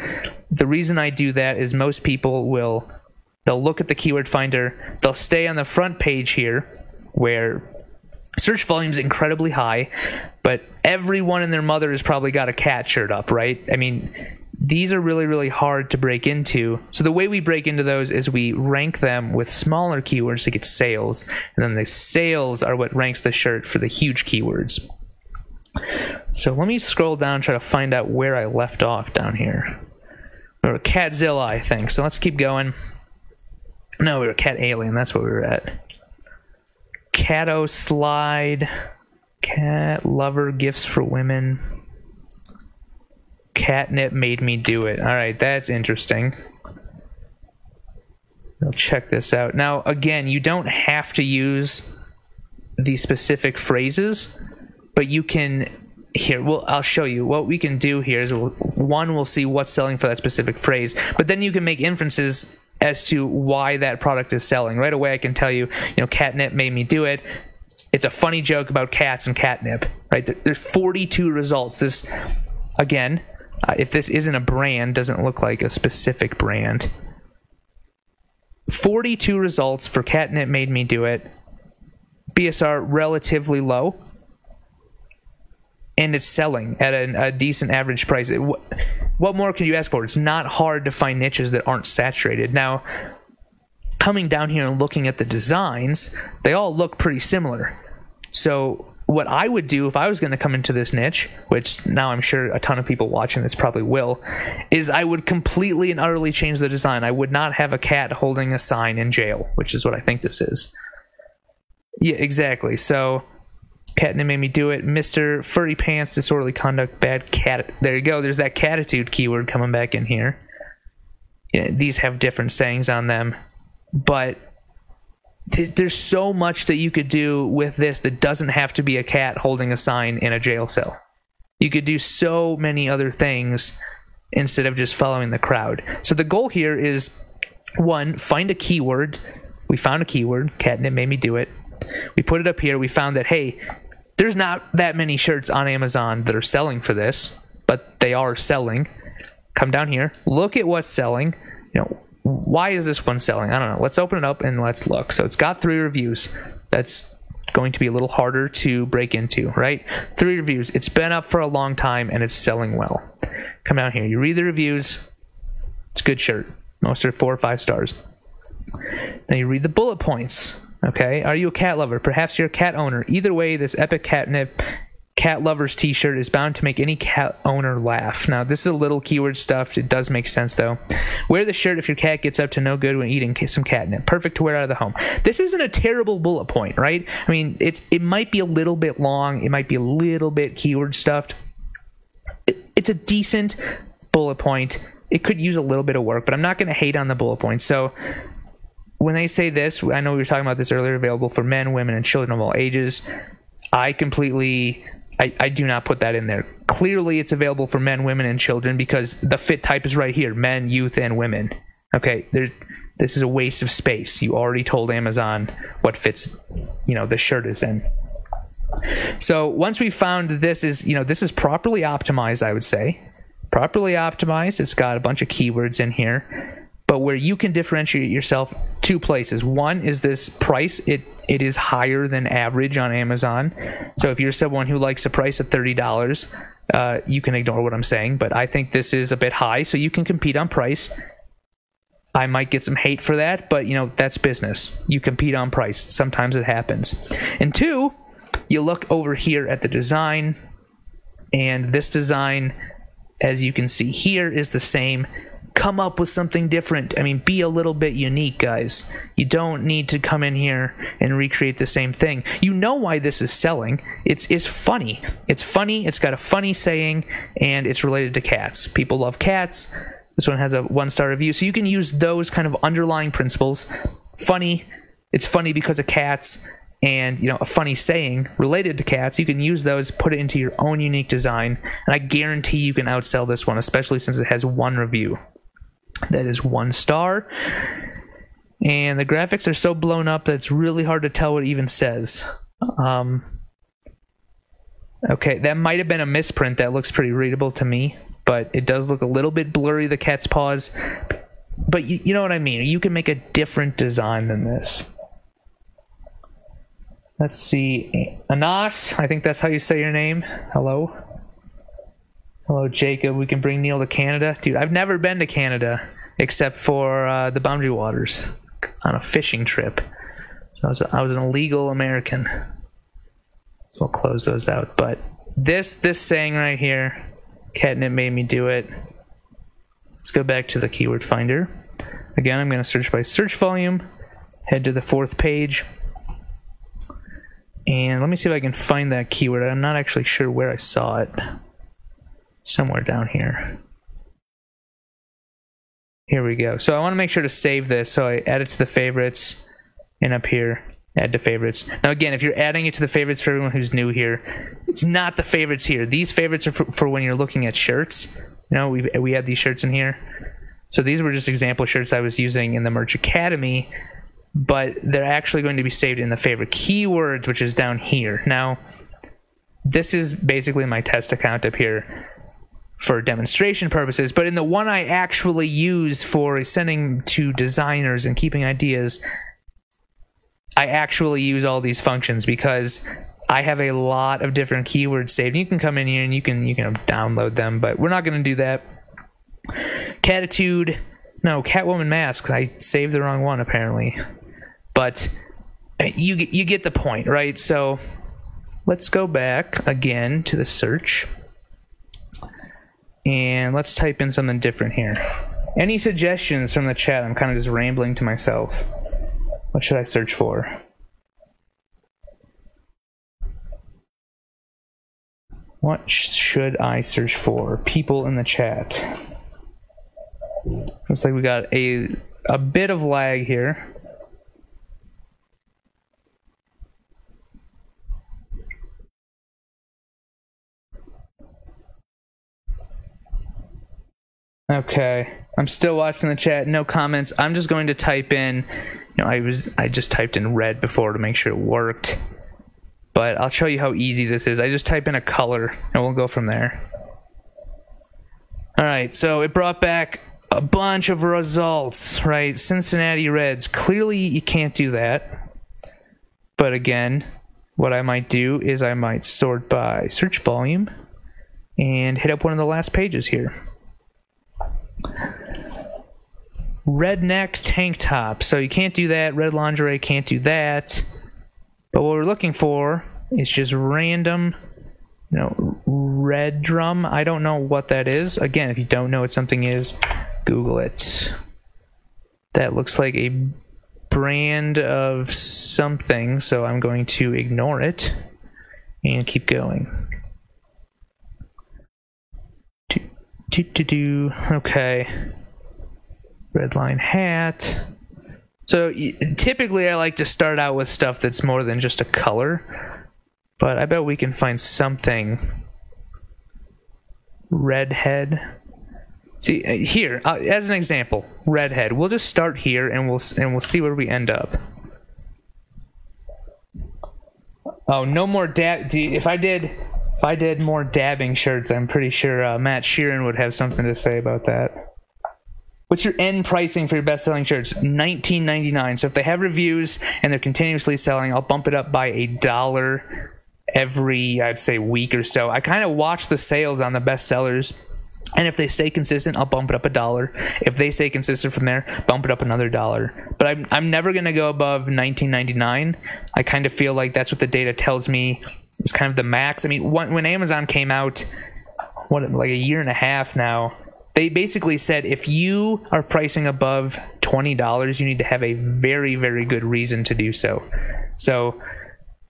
the reason I do that is most people they'll look at the keyword finder, they'll stay on the front page here where search volume is incredibly high, but everyone and their mother has probably got a cat shirt up, right? I mean, these are really hard to break into. So the way we break into those is we rank them with smaller keywords to get sales, and then the sales are what ranks the shirt for the huge keywords. So let me scroll down and try to find out where I left off down here. We were Catzilla, I think. So let's keep going. No, we were Cat Alien. That's what we were at. Catto Slide. Cat Lover Gifts for Women. Catnip Made Me Do It. All right, that's interesting. I'll check this out. Now, again, you don't have to use these specific phrases, but you can. Here, I'll show you. What we can do here is we'll one, we'll see what's selling for that specific phrase, but then you can make inferences as to why that product is selling. Right away, I can tell you, catnip made me do it. It's a funny joke about cats and catnip, right? There's 42 results. This, again, if this isn't a brand, doesn't look like a specific brand. 42 results for catnip made me do it. BSR relatively low. And it's selling at a decent average price. What more can you ask for? It's not hard to find niches that aren't saturated. Now, coming down here and looking at the designs, they all look pretty similar. So what I would do if I was going to come into this niche, which now I'm sure a ton of people watching this probably will, is I would completely and utterly change the design. I would not have a cat holding a sign in jail, which is what I think this is. Yeah, exactly. So catnip made me do it. Mr. Furry Pants, disorderly conduct, bad cat. There you go. There's that catitude keyword coming back in here. Yeah, these have different sayings on them. But there's so much that you could do with this that doesn't have to be a cat holding a sign in a jail cell. You could do so many other things instead of just following the crowd. So the goal here is, one, find a keyword. We found a keyword. Catnip made me do it. We put it up here. We found that, hey, there's not that many shirts on Amazon that are selling for this, but they are selling. Come down here. Look at what's selling. Why is this one selling? I don't know. Let's open it up and let's look. So it's got 3 reviews. That's going to be a little harder to break into, right? 3 reviews. It's been up for a long time and it's selling well. Come down here. You read the reviews. It's a good shirt. Most are 4 or 5 stars. Now you read the bullet points. Okay. Are you a cat lover? Perhaps you're a cat owner. Either way, this epic catnip cat lovers t-shirt is bound to make any cat owner laugh. Now, this is a little keyword stuff. It does make sense, though. Wear the shirt if your cat gets up to no good when eating some catnip. Perfect to wear out of the home. This isn't a terrible bullet point, right? I mean, it might be a little bit long. It might be a little bit keyword stuffed. It's a decent bullet point. It could use a little bit of work, but I'm not going to hate on the bullet point. So when they say this, I know we were talking about this earlier, available for men, women, and children of all ages. I do not put that in there. Clearly, it's available for men, women, and children because the fit type is right here. Men, youth, and women. Okay, this is a waste of space. You already told Amazon what fits, the shirt is in. So once we found that this is properly optimized, I would say. Properly optimized. It's got a bunch of keywords in here. But where you can differentiate yourself, 2 places. One is this price. It is higher than average on Amazon. So if you're someone who likes a price of $30, you can ignore what I'm saying. But I think this is a bit high, so you can compete on price. I might get some hate for that, but that's business. You compete on price. Sometimes it happens. And 2, you look over here at the design, and this design, as you can see here, is the same. Come up with something different. I mean, be a little bit unique, guys. You don't need to come in here and recreate the same thing. You know why this is selling. It's funny. It's funny. It's got a funny saying, and it's related to cats. People love cats. This one has a 1-star review. So you can use those kind of underlying principles. Funny. It's funny because of cats, and a funny saying related to cats. You can use those, put it into your own unique design, and I guarantee you can outsell this one, especially since it has 1 review. That is 1 star, and the graphics are so blown up that it's really hard to tell what it even says. Okay, that might have been a misprint. That looks pretty readable to me, but it does look a little bit blurry, the cat's paws. But you know what I mean. You can make a different design than this. Let's see. Anas, I think that's how you say your name. Hello. Hello, Jacob. We can bring Neil to Canada. Dude, I've never been to Canada except for the Boundary Waters on a fishing trip. So I was an illegal American. So I'll close those out. But this saying right here, catnip made me do it. Let's go back to the keyword finder. Again, I'm going to search by search volume. Head to the 4th page. And let me see if I can find that keyword. I'm not actually sure where I saw it. Somewhere down here. Here we go. So I want to make sure to save this. So I add it to the favorites, and up here, add to favorites. Now again, if you're adding it to the favorites for everyone who's new here, it's not the favorites here. These favorites are for when you're looking at shirts. You know, we had these shirts in here. So these were just example shirts I was using in the Merch Academy, but they're actually going to be saved in the favorite keywords, which is down here. Now, this is basically my test account up here for demonstration purposes, but in the one I actually use for sending to designers and keeping ideas, I actually use all these functions because I have a lot of different keywords saved. You can come in here and you can download them, but we're not going to do that. Catitude, no, Catwoman mask. I saved the wrong one apparently, but you get the point, right? So let's go back again to the search. And let's type in something different here. Any suggestions from the chat? I'm kind of just rambling to myself. What should I search for? What should I search for? People in the chat. Looks like we got a bit of lag here. Okay, I'm still watching the chat. No comments. I'm just going to type in. You know, I just typed in red before to make sure it worked. But I'll show you how easy this is. I just type in a color and we'll go from there. All right, so it brought back a bunch of results, right? Cincinnati Reds. Clearly, you can't do that. But again, what I might do is I might sort by search volume and hit up one of the last pages here. Redneck tank top. So you can't do that. Red lingerie, can't do that. But what we're looking for is just random, you know, red drum. I don't know what that is. Again, if you don't know what something is, Google it. That looks like a brand of something, so I'm going to ignore it and keep going. Okay. Redline hat. So typically I like to start out with stuff that's more than just a color, but I bet we can find something. Redhead. See here, as an example, redhead. We'll just start here and we'll see where we end up. Oh, no more dab. If I did more dabbing shirts, I'm pretty sure Matt Sheeran would have something to say about that. What's your end pricing for your best-selling shirts? $19.99. So if they have reviews and they're continuously selling, I'll bump it up by $1 every, I'd say, week or so. I kind of watch the sales on the best sellers, and if they stay consistent, I'll bump it up $1. If they stay consistent from there, bump it up another $1. But I'm never going to go above $19.99. I kind of feel like that's what the data tells me is kind of the max. I mean, when Amazon came out, like a year and a half now, they basically said if you are pricing above $20, you need to have a very, very good reason to do so. So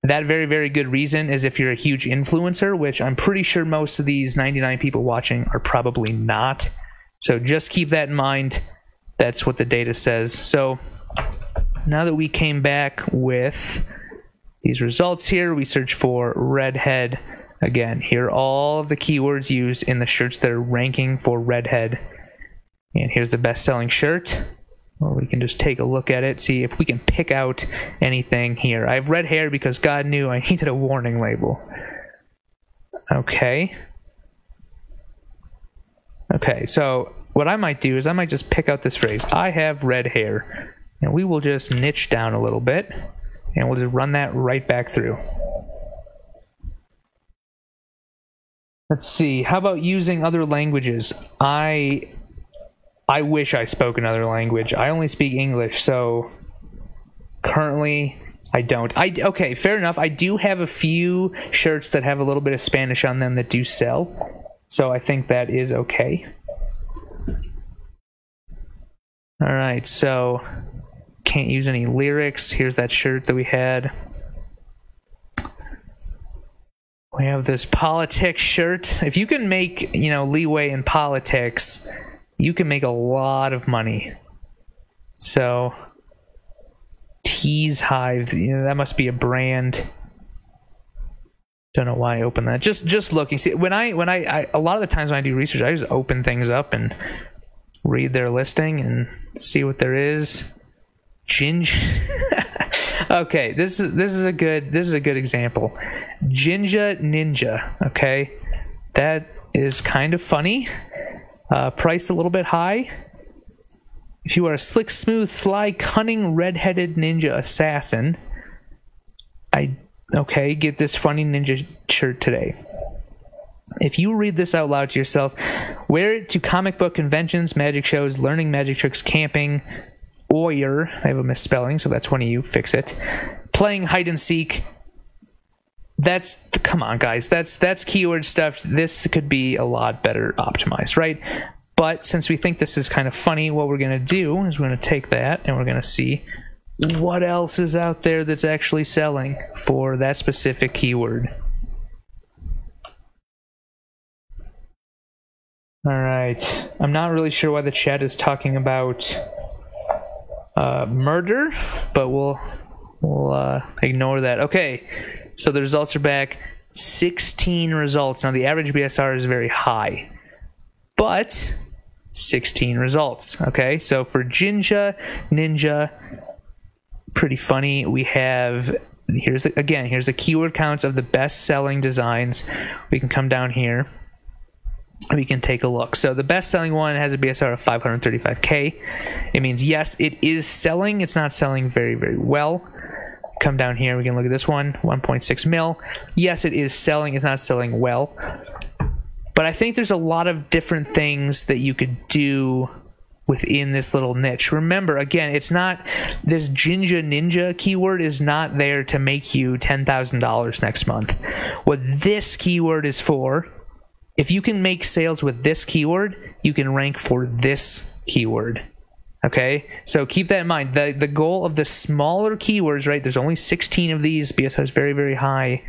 that very, very good reason is if you're a huge influencer, which I'm pretty sure most of these 99 people watching are probably not. So just keep that in mind. That's what the data says. So now that we came back with these results here, we search for redhead. Again, here are all of the keywords used in the shirts that are ranking for redhead. And here's the best-selling shirt. Well, we can just take a look at it, see if we can pick out anything here. I have red hair because God knew I needed a warning label. Okay. Okay, so what I might do is I might just pick out this phrase, I have red hair. And we will just niche down a little bit, and we'll just run that right back through. Let's see, how about using other languages? I wish I spoke another language. I only speak English, so currently I don't. Okay, fair enough. I do have a few shirts that have a little bit of Spanish on them that do sell, so I think that is okay. All right, so can't use any lyrics. Here's that shirt that we had. We have this politics shirt. If you can make, you know, leeway in politics, you can make a lot of money. So, Tease Hive, you know, that must be a brand. Don't know why I opened that. Just looking. See, when I a lot of the times when I do research, I just open things up and read their listing and see what there is. Okay, this is a good example. Jinja Ninja. Okay, that is kind of funny. Priced a little bit high. If you are a slick, smooth, sly, cunning, red-headed ninja assassin, get this funny ninja shirt today. If you read this out loud to yourself, wear it to comic book conventions, magic shows, learning magic tricks, camping, I have a misspelling, so that's one of you, fix it. Playing hide and seek. Come on, guys, that's keyword stuff. This could be a lot better optimized, right? But since we think this is kind of funny, what we're going to do is we're going to take that and we're going to see what else is out there that's actually selling for that specific keyword. All right. I'm not really sure why the chat is talking about murder, but we'll ignore that. Okay, so the results are back. 16 results. Now the average BSR is very high, but 16 results. Okay, so for Jinja Ninja, pretty funny. We have here's the keyword counts of the best selling designs. We can come down here. We can take a look. So the best selling one has a BSR of 535K. It means yes, it is selling. It's not selling very, very well. Come down here, we can look at this one, 1.6 mil. Yes, it is selling. It's not selling well. But I think there's a lot of different things that you could do within this little niche. Remember, again, it's not, this Jinja Ninja keyword is not there to make you $10,000 next month. What this keyword is for, if you can make sales with this keyword, you can rank for this keyword. Okay, so keep that in mind. The goal of the smaller keywords, right? There's only 16 of these. BSR is very, very high.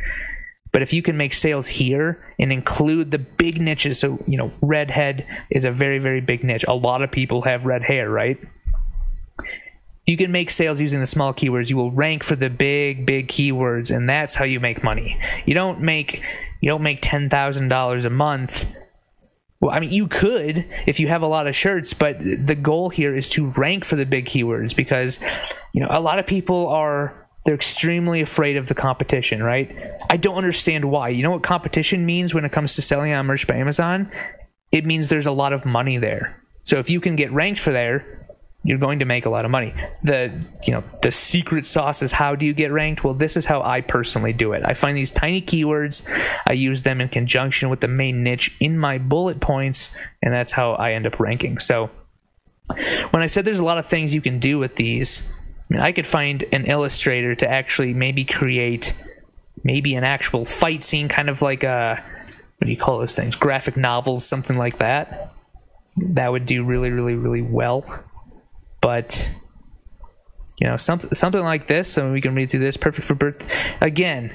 But if you can make sales here and include the big niches, so, redhead is a very, very big niche. A lot of people have red hair, right? You can make sales using the small keywords. You will rank for the big, big keywords, and that's how you make money. You don't make $10,000 a month. Well, I mean, you could if you have a lot of shirts, but the goal here is to rank for the big keywords because, a lot of people they're extremely afraid of the competition, right? I don't understand why. You know what competition means when it comes to selling on merch by Amazon? It means there's a lot of money there. So if you can get ranked for there, you're going to make a lot of money. The secret sauce is, how do you get ranked? Well, this is how I personally do it. I find these tiny keywords, I use them in conjunction with the main niche in my bullet points, and that's how I end up ranking. So when I said there's a lot of things you can do with these, I could find an illustrator to actually maybe create an actual fight scene, kind of like what do you call those things? Graphic novels, something like that. That would do really, really, really well. But something like this, so we can read through this. Perfect for birth. Again,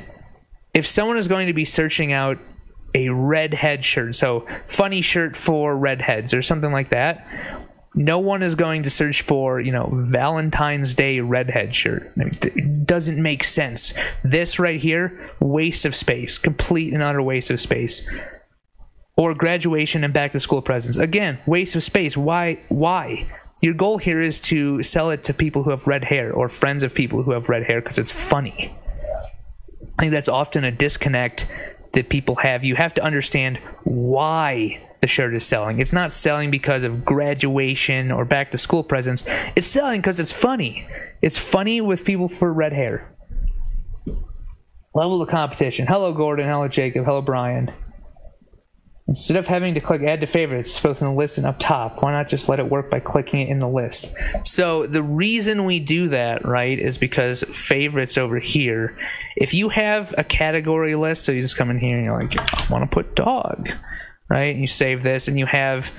if someone is going to be searching out a redhead shirt, so funny shirt for redheads or something like that, no one is going to search for Valentine's Day redhead shirt. It doesn't make sense. This right here, waste of space, complete and utter waste of space. Or graduation and back to school presents. Again, waste of space. Why? Your goal here is to sell it to people who have red hair or friends of people who have red hair because it's funny. I think that's often a disconnect that people have. You have to understand why the shirt is selling. It's not selling because of graduation or back to school presents. It's selling because it's funny. It's funny with people for red hair. Level of competition. Hello, Gordon. Hello, Jacob. Hello, Brian. Instead of having to click add to favorites, both in the list and up top, why not just let it work by clicking it in the list? So the reason we do that, right, is because favorites over here, if you have a category list, so you just come in here and you're like, I want to put dog, right? And you save this and you have,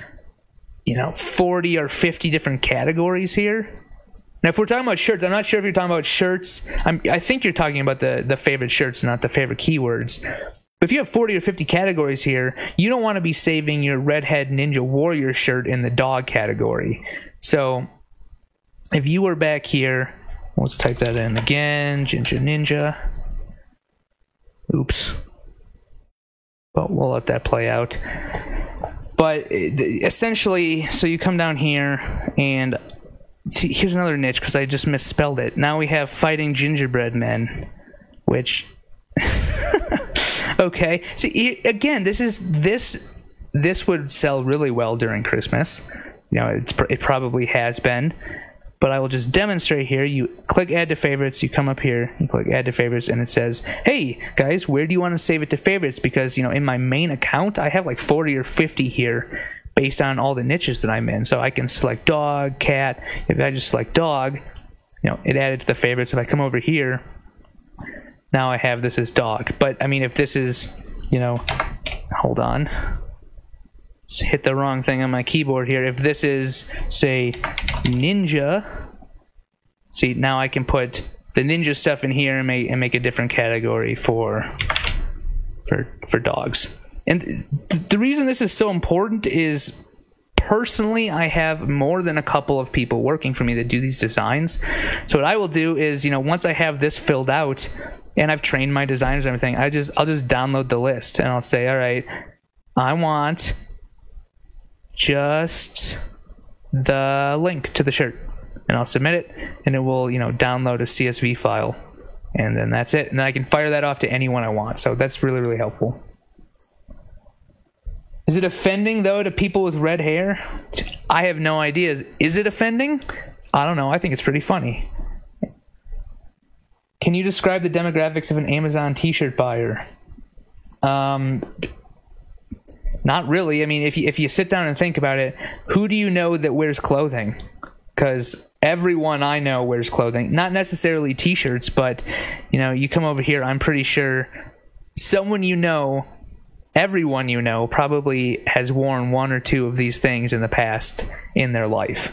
40 or 50 different categories here. Now, if we're talking about shirts, I'm not sure if you're talking about shirts. I think you're talking about the favorite shirts, not the favorite keywords. But if you have 40 or 50 categories here, you don't want to be saving your Redhead Ninja Warrior shirt in the dog category. So if you were back here, let's type that in again, Jinja Ninja. Oops. but we'll let that play out. But essentially, so you come down here, and see, here's another niche because I just misspelled it. Now we have fighting gingerbread men, which okay. See, again, this would sell really well during Christmas. You know, it probably has been. But I will just demonstrate here. You click add to favorites, you come up here, you click add to favorites, and it says, hey guys, where do you want to save it to favorites? Because, you know, in my main account, I have like 40 or 50 here based on all the niches that I'm in. So I can select dog, cat. If I just select dog, you know, it added to the favorites. If I come over here, now I have this as dog. But I mean, if this is, you know, hold on. Hit the wrong thing on my keyboard here. If this is, say, ninja, see, now I can put the ninja stuff in here and make a different category for dogs. And the reason this is so important is, personally, I have more than a couple of people working for me that do these designs. So what I will do is, you know, once I have this filled out and I've trained my designers and everything, I'll just download the list and I'll say, all right, I want just the link to the shirt, and I'll submit it, and it will, you know, download a CSV file, and then that's it, and then I can fire that off to anyone I want. So that's really, really helpful. Is it offending though to people with red hair? I have no idea. Is it offending? I don't know. I think it's pretty funny. Can you describe the demographics of an Amazon t-shirt buyer? Not really. I mean, if you sit down and think about it, who do you know that wears clothing? Because everyone I know wears clothing. Not necessarily t-shirts, but, you know, you come over here, I'm pretty sure someone you know, everyone you know, probably has worn one or two of these things in the past in their life.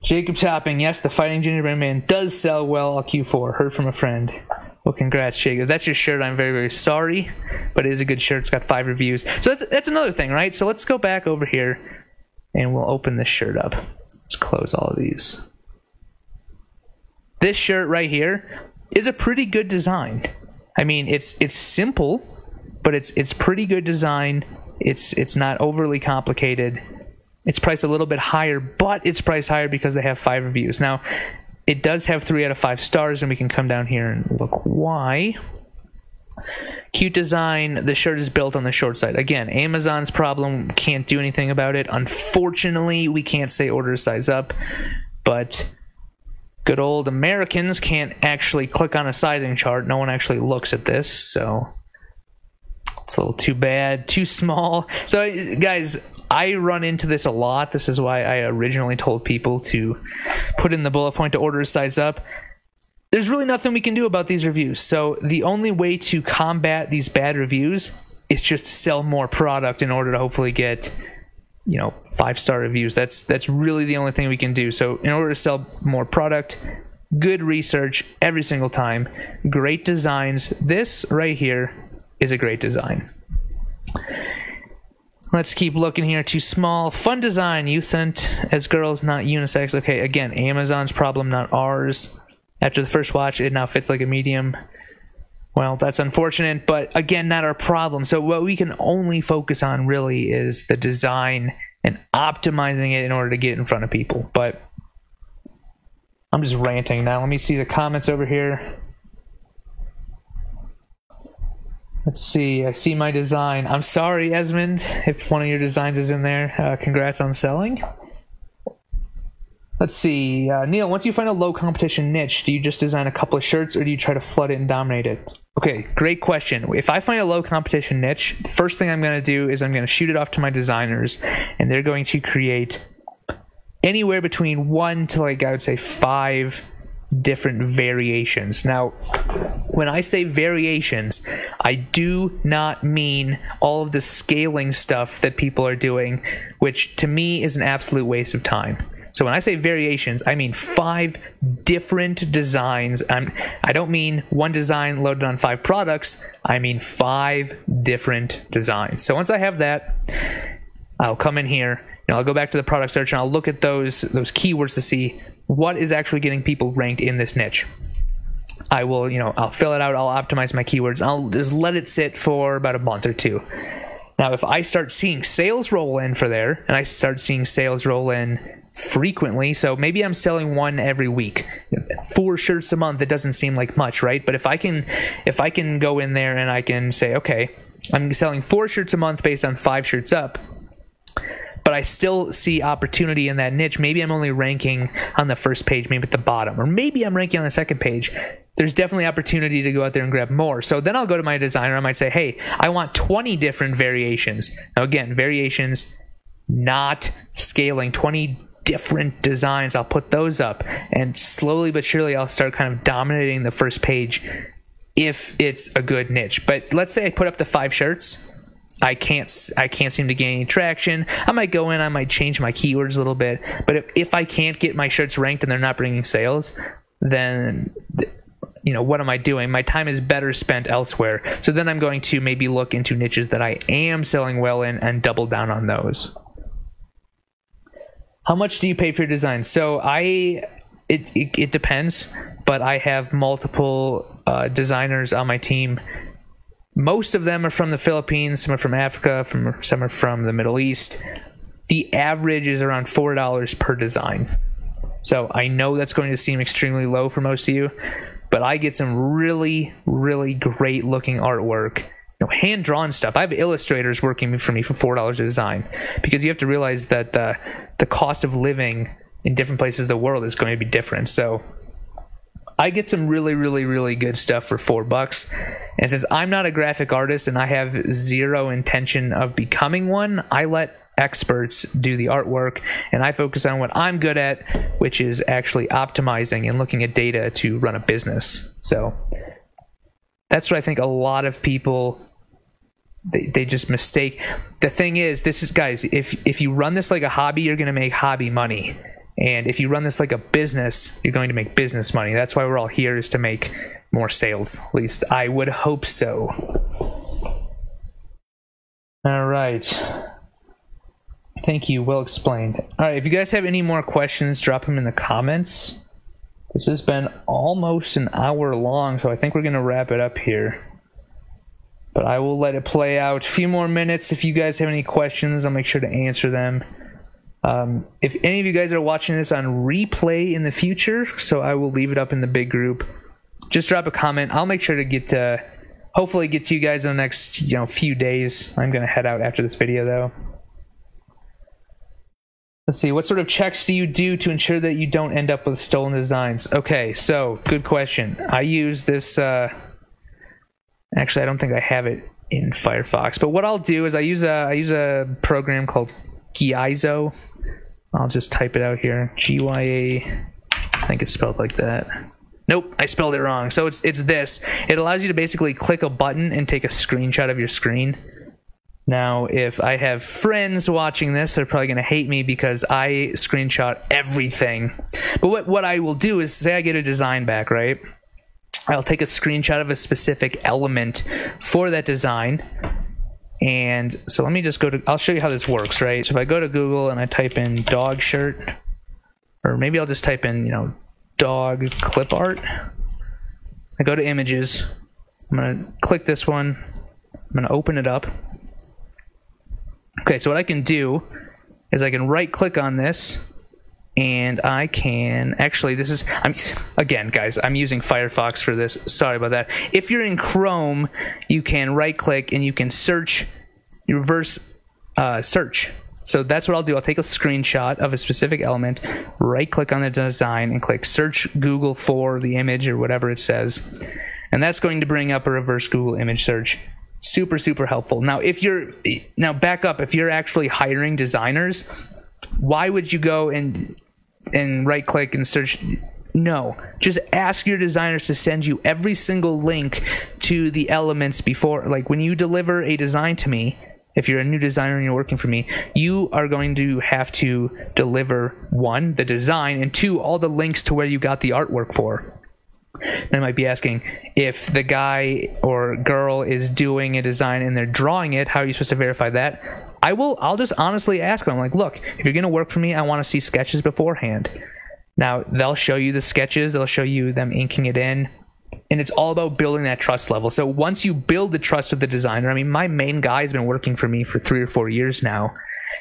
Jacob Topping, yes, the Fighting Gingerbread Man does sell well on Q4. Heard from a friend. Well, congrats, Jacob. If that's your shirt, I'm very, very sorry, but it is a good shirt. It's got 5 reviews. So that's another thing, right? So let's go back over here, and we'll open this shirt up. Let's close all of these. This shirt right here is a pretty good design. I mean, it's simple, but it's pretty good design. It's not overly complicated. It's priced a little bit higher, but it's priced higher because they have 5 reviews. Now, it does have 3 out of 5 stars, and we can come down here and look why. Cute design. The shirt is built on the short side. Again, Amazon's problem. Can't do anything about it. Unfortunately, we can't say order size up, but good old Americans can't actually click on a sizing chart. No one actually looks at this, so it's a little too bad. Too small. So, guys, I run into this a lot. This is why I originally told people to put in the bullet point to order size up. There's really nothing we can do about these reviews. So the only way to combat these bad reviews is just to sell more product in order to hopefully get, you know, 5-star reviews. That's really the only thing we can do. So in order to sell more product, good research every single time, great designs. This right here is a great design. Let's keep looking here. Too small. Fun design. You sent as girls, not unisex. Okay, again, Amazon's problem, not ours. After the first watch, it now fits like a medium. Well, that's unfortunate, but again, not our problem. So what we can only focus on really is the design and optimizing it in order to get it in front of people. But I'm just ranting now. Let me see the comments over here. Let's see. I see my design. I'm sorry, Esmond, if one of your designs is in there. Congrats on selling. Let's see. Neil, once you find a low competition niche, do you just design a couple of shirts, or do you try to flood it and dominate it? Okay, great question. If I find a low competition niche, the first thing I'm going to do is I'm going to shoot it off to my designers, and they're going to create anywhere between 1 to, like, I would say 5 different variations. Now, when I say variations, I do not mean all of the scaling stuff that people are doing, which to me is an absolute waste of time. So when I say variations, I mean 5 different designs. I don't mean one design loaded on 5 products. I mean 5 different designs. So once I have that, I'll come in here and I'll go back to the product search and I'll look at those keywords to see what is actually getting people ranked in this niche. I will, I'll fill it out, I'll optimize my keywords, I'll just let it sit for about a month or two. Now, if I start seeing sales roll in for there, and I start seeing sales roll in frequently, so maybe I'm selling one every week, 4 shirts a month, it doesn't seem like much, right? But if I can go in there and I can say, okay, I'm selling 4 shirts a month based on 5 shirts up, but I still see opportunity in that niche. Maybe I'm only ranking on the first page, maybe at the bottom, or maybe I'm ranking on the second page. There's definitely opportunity to go out there and grab more. So then I'll go to my designer. I might say, hey, I want 20 different variations. Now again, variations, not scaling, 20 different designs. I'll put those up, and slowly but surely I'll start kind of dominating the first page if it's a good niche. But let's say I put up the 5 shirts. I can't seem to gain any traction. I might go in, I might change my keywords a little bit, but if I can't get my shirts ranked and they're not bringing sales, then what am I doing? My time is better spent elsewhere. So then I'm going to maybe look into niches that I am selling well in and double down on those. How much do you pay for your design? So it depends, but I have multiple designers on my team. Most of them are from the Philippines, some are from Africa, some are from the Middle East. The average is around $4 per design. So I know that's going to seem extremely low for most of you, but I get some really, really great looking artwork, hand-drawn stuff. I have illustrators working for me for $4 a design, because you have to realize that the cost of living in different places of the world is going to be different. So I get some really, really, really good stuff for $4. And since I'm not a graphic artist and I have zero intention of becoming one, I let experts do the artwork, and I focus on what I'm good at, which is actually optimizing and looking at data to run a business. So that's what I think a lot of people, they just mistake. The thing is, guys, if you run this like a hobby, you're going to make hobby money. And if you run this like a business, you're going to make business money. That's why we're all here, is to make more sales. At least I would hope so. All right. Thank you. Well explained. All right. If you guys have any more questions, drop them in the comments. This has been almost an hour long, so I think we're going to wrap it up here. But I will let it play out a few more minutes. If you guys have any questions, I'll make sure to answer them. If any of you guys are watching this on replay in the future, so I will leave it up in the big group, just drop a comment. I'll make sure to hopefully get to you guys in the next few days. I'm going to head out after this video though. Let's see, what sort of checks do you do to ensure that you don't end up with stolen designs? Okay, so good question. I use this, actually I don't think I have it in Firefox, but what I'll do is I use a program called Gyizo. I'll just type it out here. G-Y-A, I think it's spelled like that. Nope, I spelled it wrong. So it's this. It allows you to basically click a button and take a screenshot of your screen. Now, if I have friends watching this, they're probably going to hate me because I screenshot everything. But what I will do is, say I get a design back, right? I'll take a screenshot of a specific element for that design. And so let me just I'll show you how this works, right? So if I go to Google and I type in dog shirt, or maybe I'll just type in, dog clip art. I go to images. I'm going to click this one. I'm going to open it up. Okay, so what I can do is I can right click on this, and I can actually, again guys, I'm using Firefox for this, sorry about that. If you're in Chrome, you can right click and you can search, you reverse search. So that's what I'll do. I'll take a screenshot of a specific element, right click on the design, and click search Google for the image or whatever it says, and that's going to bring up a reverse Google image search. Super, super helpful. Now, back up, if you're actually hiring designers, why would you go and right click and search? No, just ask your designers to send you every single link to the elements before. Like when you deliver a design to me, if you're a new designer and you're working for me, you are going to have to deliver 1, the design, and 2, all the links to where you got the artwork for. And I might be asking, if the guy or girl is doing a design and they're drawing it, how are you supposed to verify that? I'll just honestly ask them, like, look, if you're going to work for me, I want to see sketches beforehand. Now, they'll show you the sketches. They'll show you them inking it in. And it's all about building that trust level. So once you build the trust with the designer, I mean, my main guy has been working for me for 3 or 4 years now.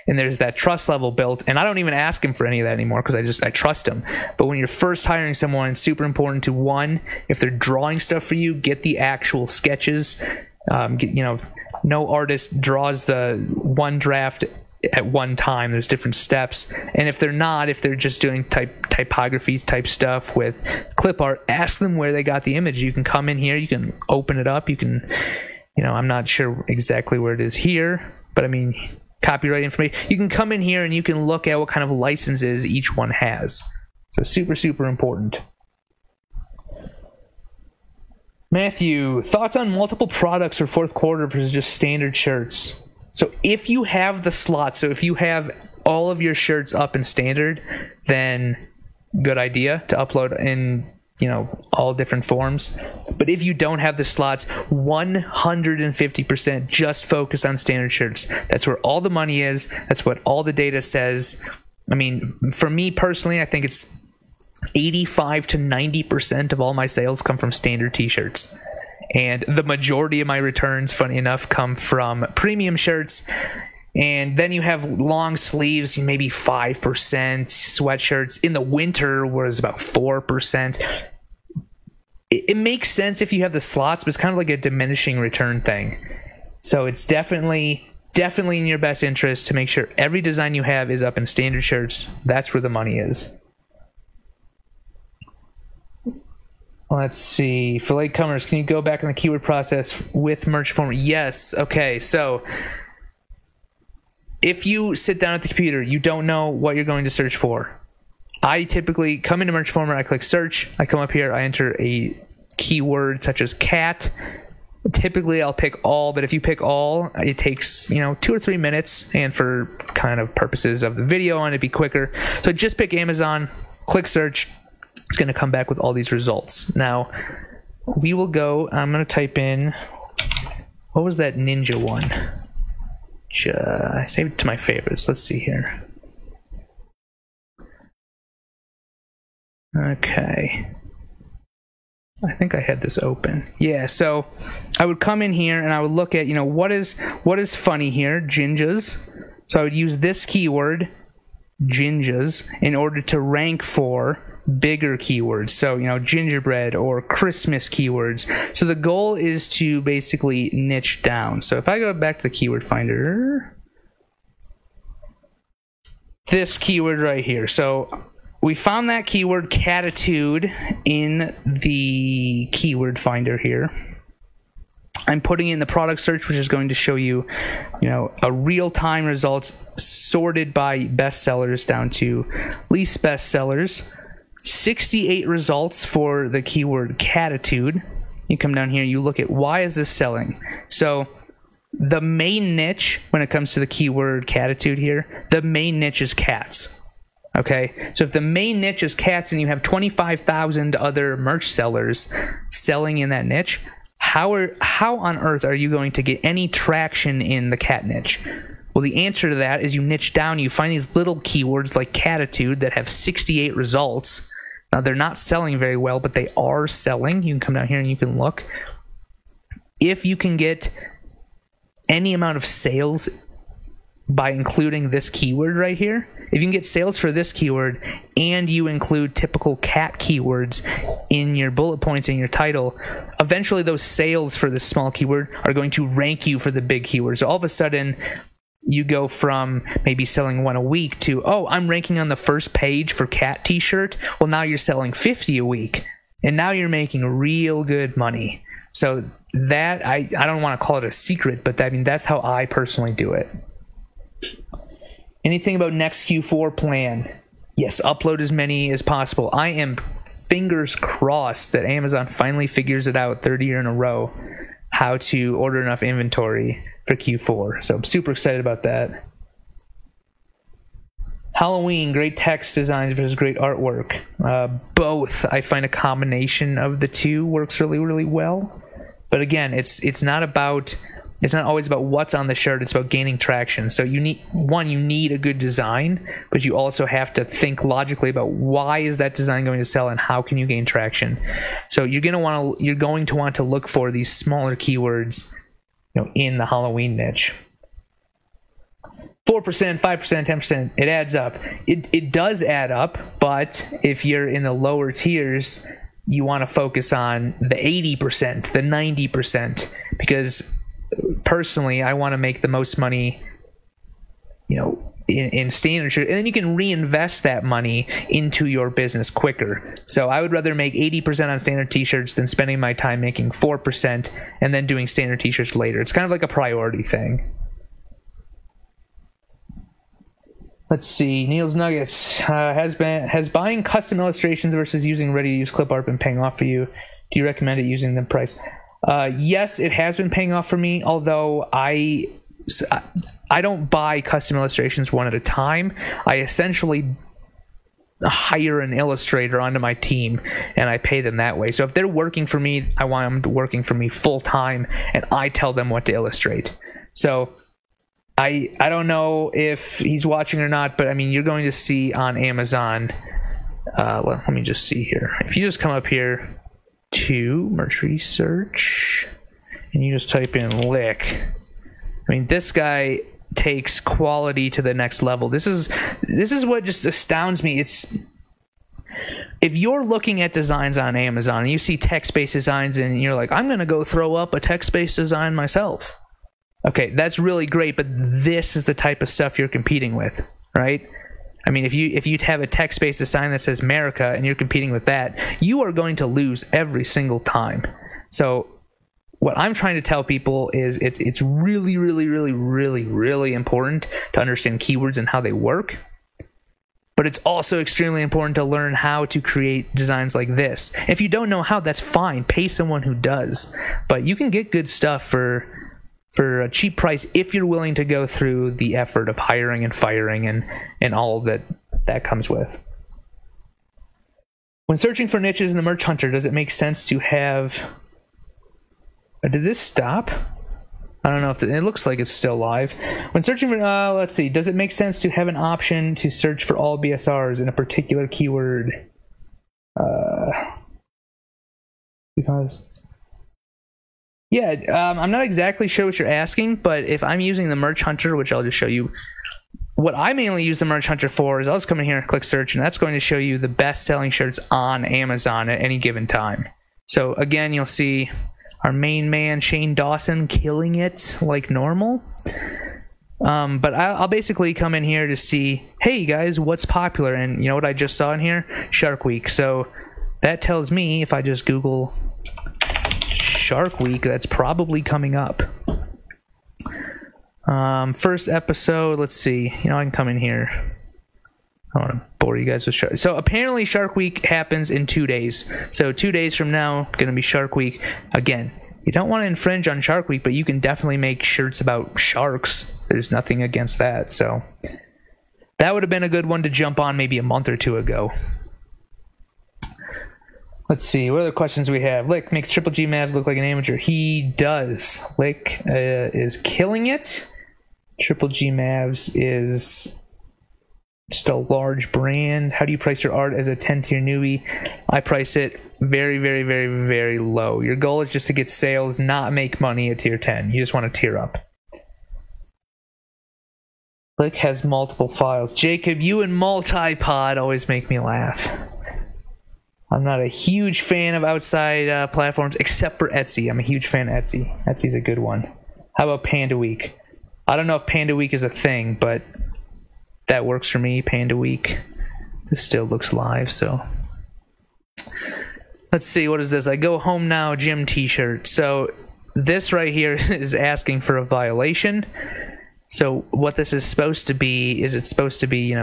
And there's that trust level built. And I don't even ask him for any of that anymore because I trust him. But when you're first hiring someone, it's super important to, one, if they're drawing stuff for you, get the actual sketches. No artist draws the one draft at one time. There's different steps. And if they're just doing typography type stuff with clip art, ask them where they got the image. You can come in here, you can open it up, you can, I'm not sure exactly where it is here, but I mean, copyright information. You can come in here and you can look at what kind of licenses each one has. So super, super important. Matthew, thoughts on multiple products for fourth quarter versus just standard shirts? So if you have the slots, so if you have all of your shirts up in standard, then good idea to upload in, all different forms. But if you don't have the slots, 150% just focus on standard shirts. That's where all the money is. That's what all the data says. I mean, for me personally, I think it's 85 to 90% of all my sales come from standard t-shirts. And the majority of my returns, funny enough, come from premium shirts. And then you have long sleeves, maybe 5%, sweatshirts. In the winter was about 4%. It makes sense if you have the slots, but it's kind of like a diminishing return thing. So it's definitely in your best interest to make sure every design you have is up in standard shirts. That's where the money is. Let's see. For latecomers, can you go back in the keyword process with Merch Informer? Yes. Okay. So if you sit down at the computer, you don't know what you're going to search for. I typically come into Merch Informer, I click search, I come up here, I enter a keyword such as cat. Typically I'll pick all, but if you pick all, it takes 2 or 3 minutes, and for kind of purposes of the video on it, be quicker. So just pick Amazon, click search. It's going to come back with all these results. Now, we will go, I'm going to type in, what was that ninja one? I saved it to my favorites. Let's see here. Okay. I think I had this open. Yeah, so I would come in here and I would look at, what is funny here? Ginjas. So I would use this keyword, ginjas, in order to rank for bigger keywords, so gingerbread or Christmas keywords. So the goal is to basically niche down. So if I go back to the keyword finder, this keyword right here, so we found that keyword catitude in the keyword finder here. I'm putting in the product search, which is going to show you a real-time results sorted by bestsellers down to least bestsellers. 68 results for the keyword catitude. You come down here, you look at why is this selling. So the main niche when it comes to the keyword catitude here, the main niche is cats. Okay, so if the main niche is cats and you have 25,000 other merch sellers selling in that niche, how on earth are you going to get any traction in the cat niche? Well, the answer to that is you niche down, you find these little keywords like catitude that have 68 results. Now, they're not selling very well, but they are selling. You can come down here and you can look. If you can get any amount of sales by including this keyword right here, if you can get sales for this keyword and you include typical cat keywords in your bullet points in your title, eventually those sales for this small keyword are going to rank you for the big keywords. So all of a sudden, you go from maybe selling one a week to, oh, I'm ranking on the first page for cat t-shirt. Well, now you're selling 50 a week, and now you're making real good money. So that, I don't want to call it a secret, but that's how I personally do it. Anything about next Q4 plan? Yes, upload as many as possible. I am fingers crossed that Amazon finally figures it out 3rd year in a row, how to order enough inventory for Q4. So I'm super excited about that. Halloween, great text designs versus great artwork. Both. I find a combination of the two works really, really well. But again, it's not about It's not always about what's on the shirt. It's about gaining traction. So you need a good design, but you also have to think logically about why is that design going to sell and how can you gain traction. So you're going to want to look for these smaller keywords, in the Halloween niche. 4%, 5%, 10%, it adds up. It does add up, but if you're in the lower tiers, you want to focus on the 80%, the 90%, because personally, I want to make the most money, in standard shirts, and then you can reinvest that money into your business quicker. So I would rather make 80% on standard t-shirts than spending my time making 4% and then doing standard t-shirts later. It's kind of like a priority thing. Let's see. Neil's Nuggets has buying custom illustrations versus using ready-to-use clip art been paying off for you? Do you recommend it using the price? Yes, it has been paying off for me, although I don't buy custom illustrations one at a time. I essentially hire an illustrator onto my team and I pay them that way. So if they're working for me, I want them working for me full time and I tell them what to illustrate. So I don't know if he's watching or not, but I mean, you're going to see on Amazon, let me just see here. If you just come up here to merch research and you just type in Lick, I mean, this guy takes quality to the next level. This is what just astounds me. It's, if you're looking at designs on Amazon and you see text-based designs and you're like, I'm going to go throw up a text-based design myself. Okay, that's really great, but this is the type of stuff you're competing with, right? I mean, if you have a text-based design that says America and you're competing with that, you are going to lose every single time. So what I'm trying to tell people is it's really, really, really, really, really important to understand keywords and how they work. But it's also extremely important to learn how to create designs like this. If you don't know how, that's fine. Pay someone who does. But you can get good stuff for a cheap price if you're willing to go through the effort of hiring and firing and all that comes with. When searching for niches in the Merch Hunter, does it make sense to have... Did this stop? I don't know if it looks like it's still live. When searching for, let's see, does it make sense to have an option to search for all BSRs in a particular keyword? Because... Yeah, I'm not exactly sure what you're asking, but if I'm using the Merch Hunter, which I'll just show you, what I mainly use the Merch Hunter for is I'll just come in here and click search, and that's going to show you the best-selling shirts on Amazon at any given time. So again, you'll see our main man, Shane Dawson, killing it like normal. But I'll basically come in here to see, hey guys, what's popular? And you know what I just saw in here? Shark Week. So that tells me if I just Google Shark Week, that's probably coming up. First episode, let's see. I can come in here. I don't want to bore you guys with Shark. So apparently Shark Week happens in 2 days. So 2 days from now, going to be Shark Week. Again, you don't want to infringe on Shark Week, but you can definitely make shirts about sharks. There's nothing against that. So that would have been a good one to jump on maybe a month or two ago. Let's see, what other questions we have? Lick makes Triple G Mavs look like an amateur. He does. Lick is killing it. Triple G Mavs is just a large brand. How do you price your art as a 10-tier newbie? I price it very, very, very, very low. Your goal is just to get sales, not make money at tier 10. You just want to tier up. Lick has multiple files. Jacob, you and Multipod always make me laugh. I'm not a huge fan of outside platforms, except for Etsy. I'm a huge fan of Etsy. Etsy's a good one. How about Panda Week? I don't know if Panda Week is a thing, but that works for me, Panda Week. This still looks live, so... Let's see, what is this? I go home now gym t-shirt. So this right here is asking for a violation. So what this is supposed to be is it's supposed to be,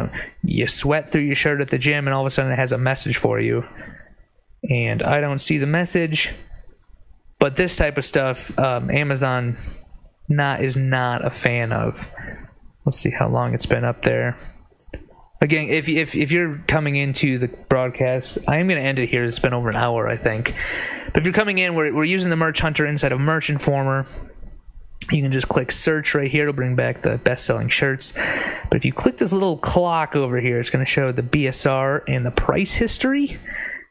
you sweat through your shirt at the gym and all of a sudden it has a message for you. And I don't see the message. But this type of stuff, Amazon is not a fan of. Let's see how long it's been up there. Again, if you're coming into the broadcast, I am going to end it here. It's been over an hour, I think. But if you're coming in, we're using the Merch Hunter inside of Merch Informer. You can just click search right here. It'll bring back the best-selling shirts. But if you click this little clock over here, it's going to show the BSR and the price history.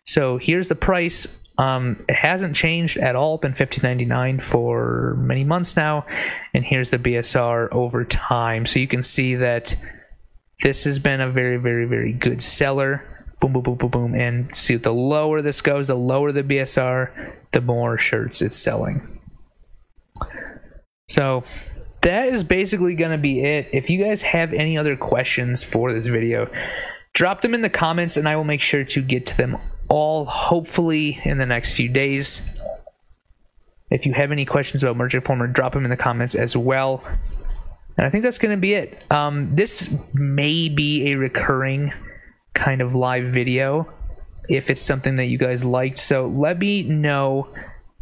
So here's the price. It hasn't changed at all. Been $15.99 for many months now. And here's the BSR over time. So you can see that this has been a very, very, very good seller. Boom, boom, boom, boom, boom. And see, the lower this goes, the lower the BSR, the more shirts it's selling. So that is basically going to be it. If you guys have any other questions for this video, drop them in the comments and I will make sure to get to them all, hopefully in the next few days. If you have any questions about Merch Informer, drop them in the comments as well. And I think that's going to be it. This may be a recurring kind of live video if it's something that you guys liked. So let me know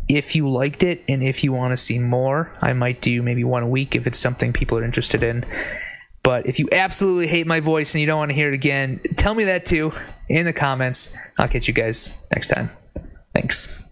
if you liked it and if you want to see more. I might do maybe one a week if it's something people are interested in. But if you absolutely hate my voice and you don't want to hear it again, tell me that too in the comments. I'll catch you guys next time. Thanks.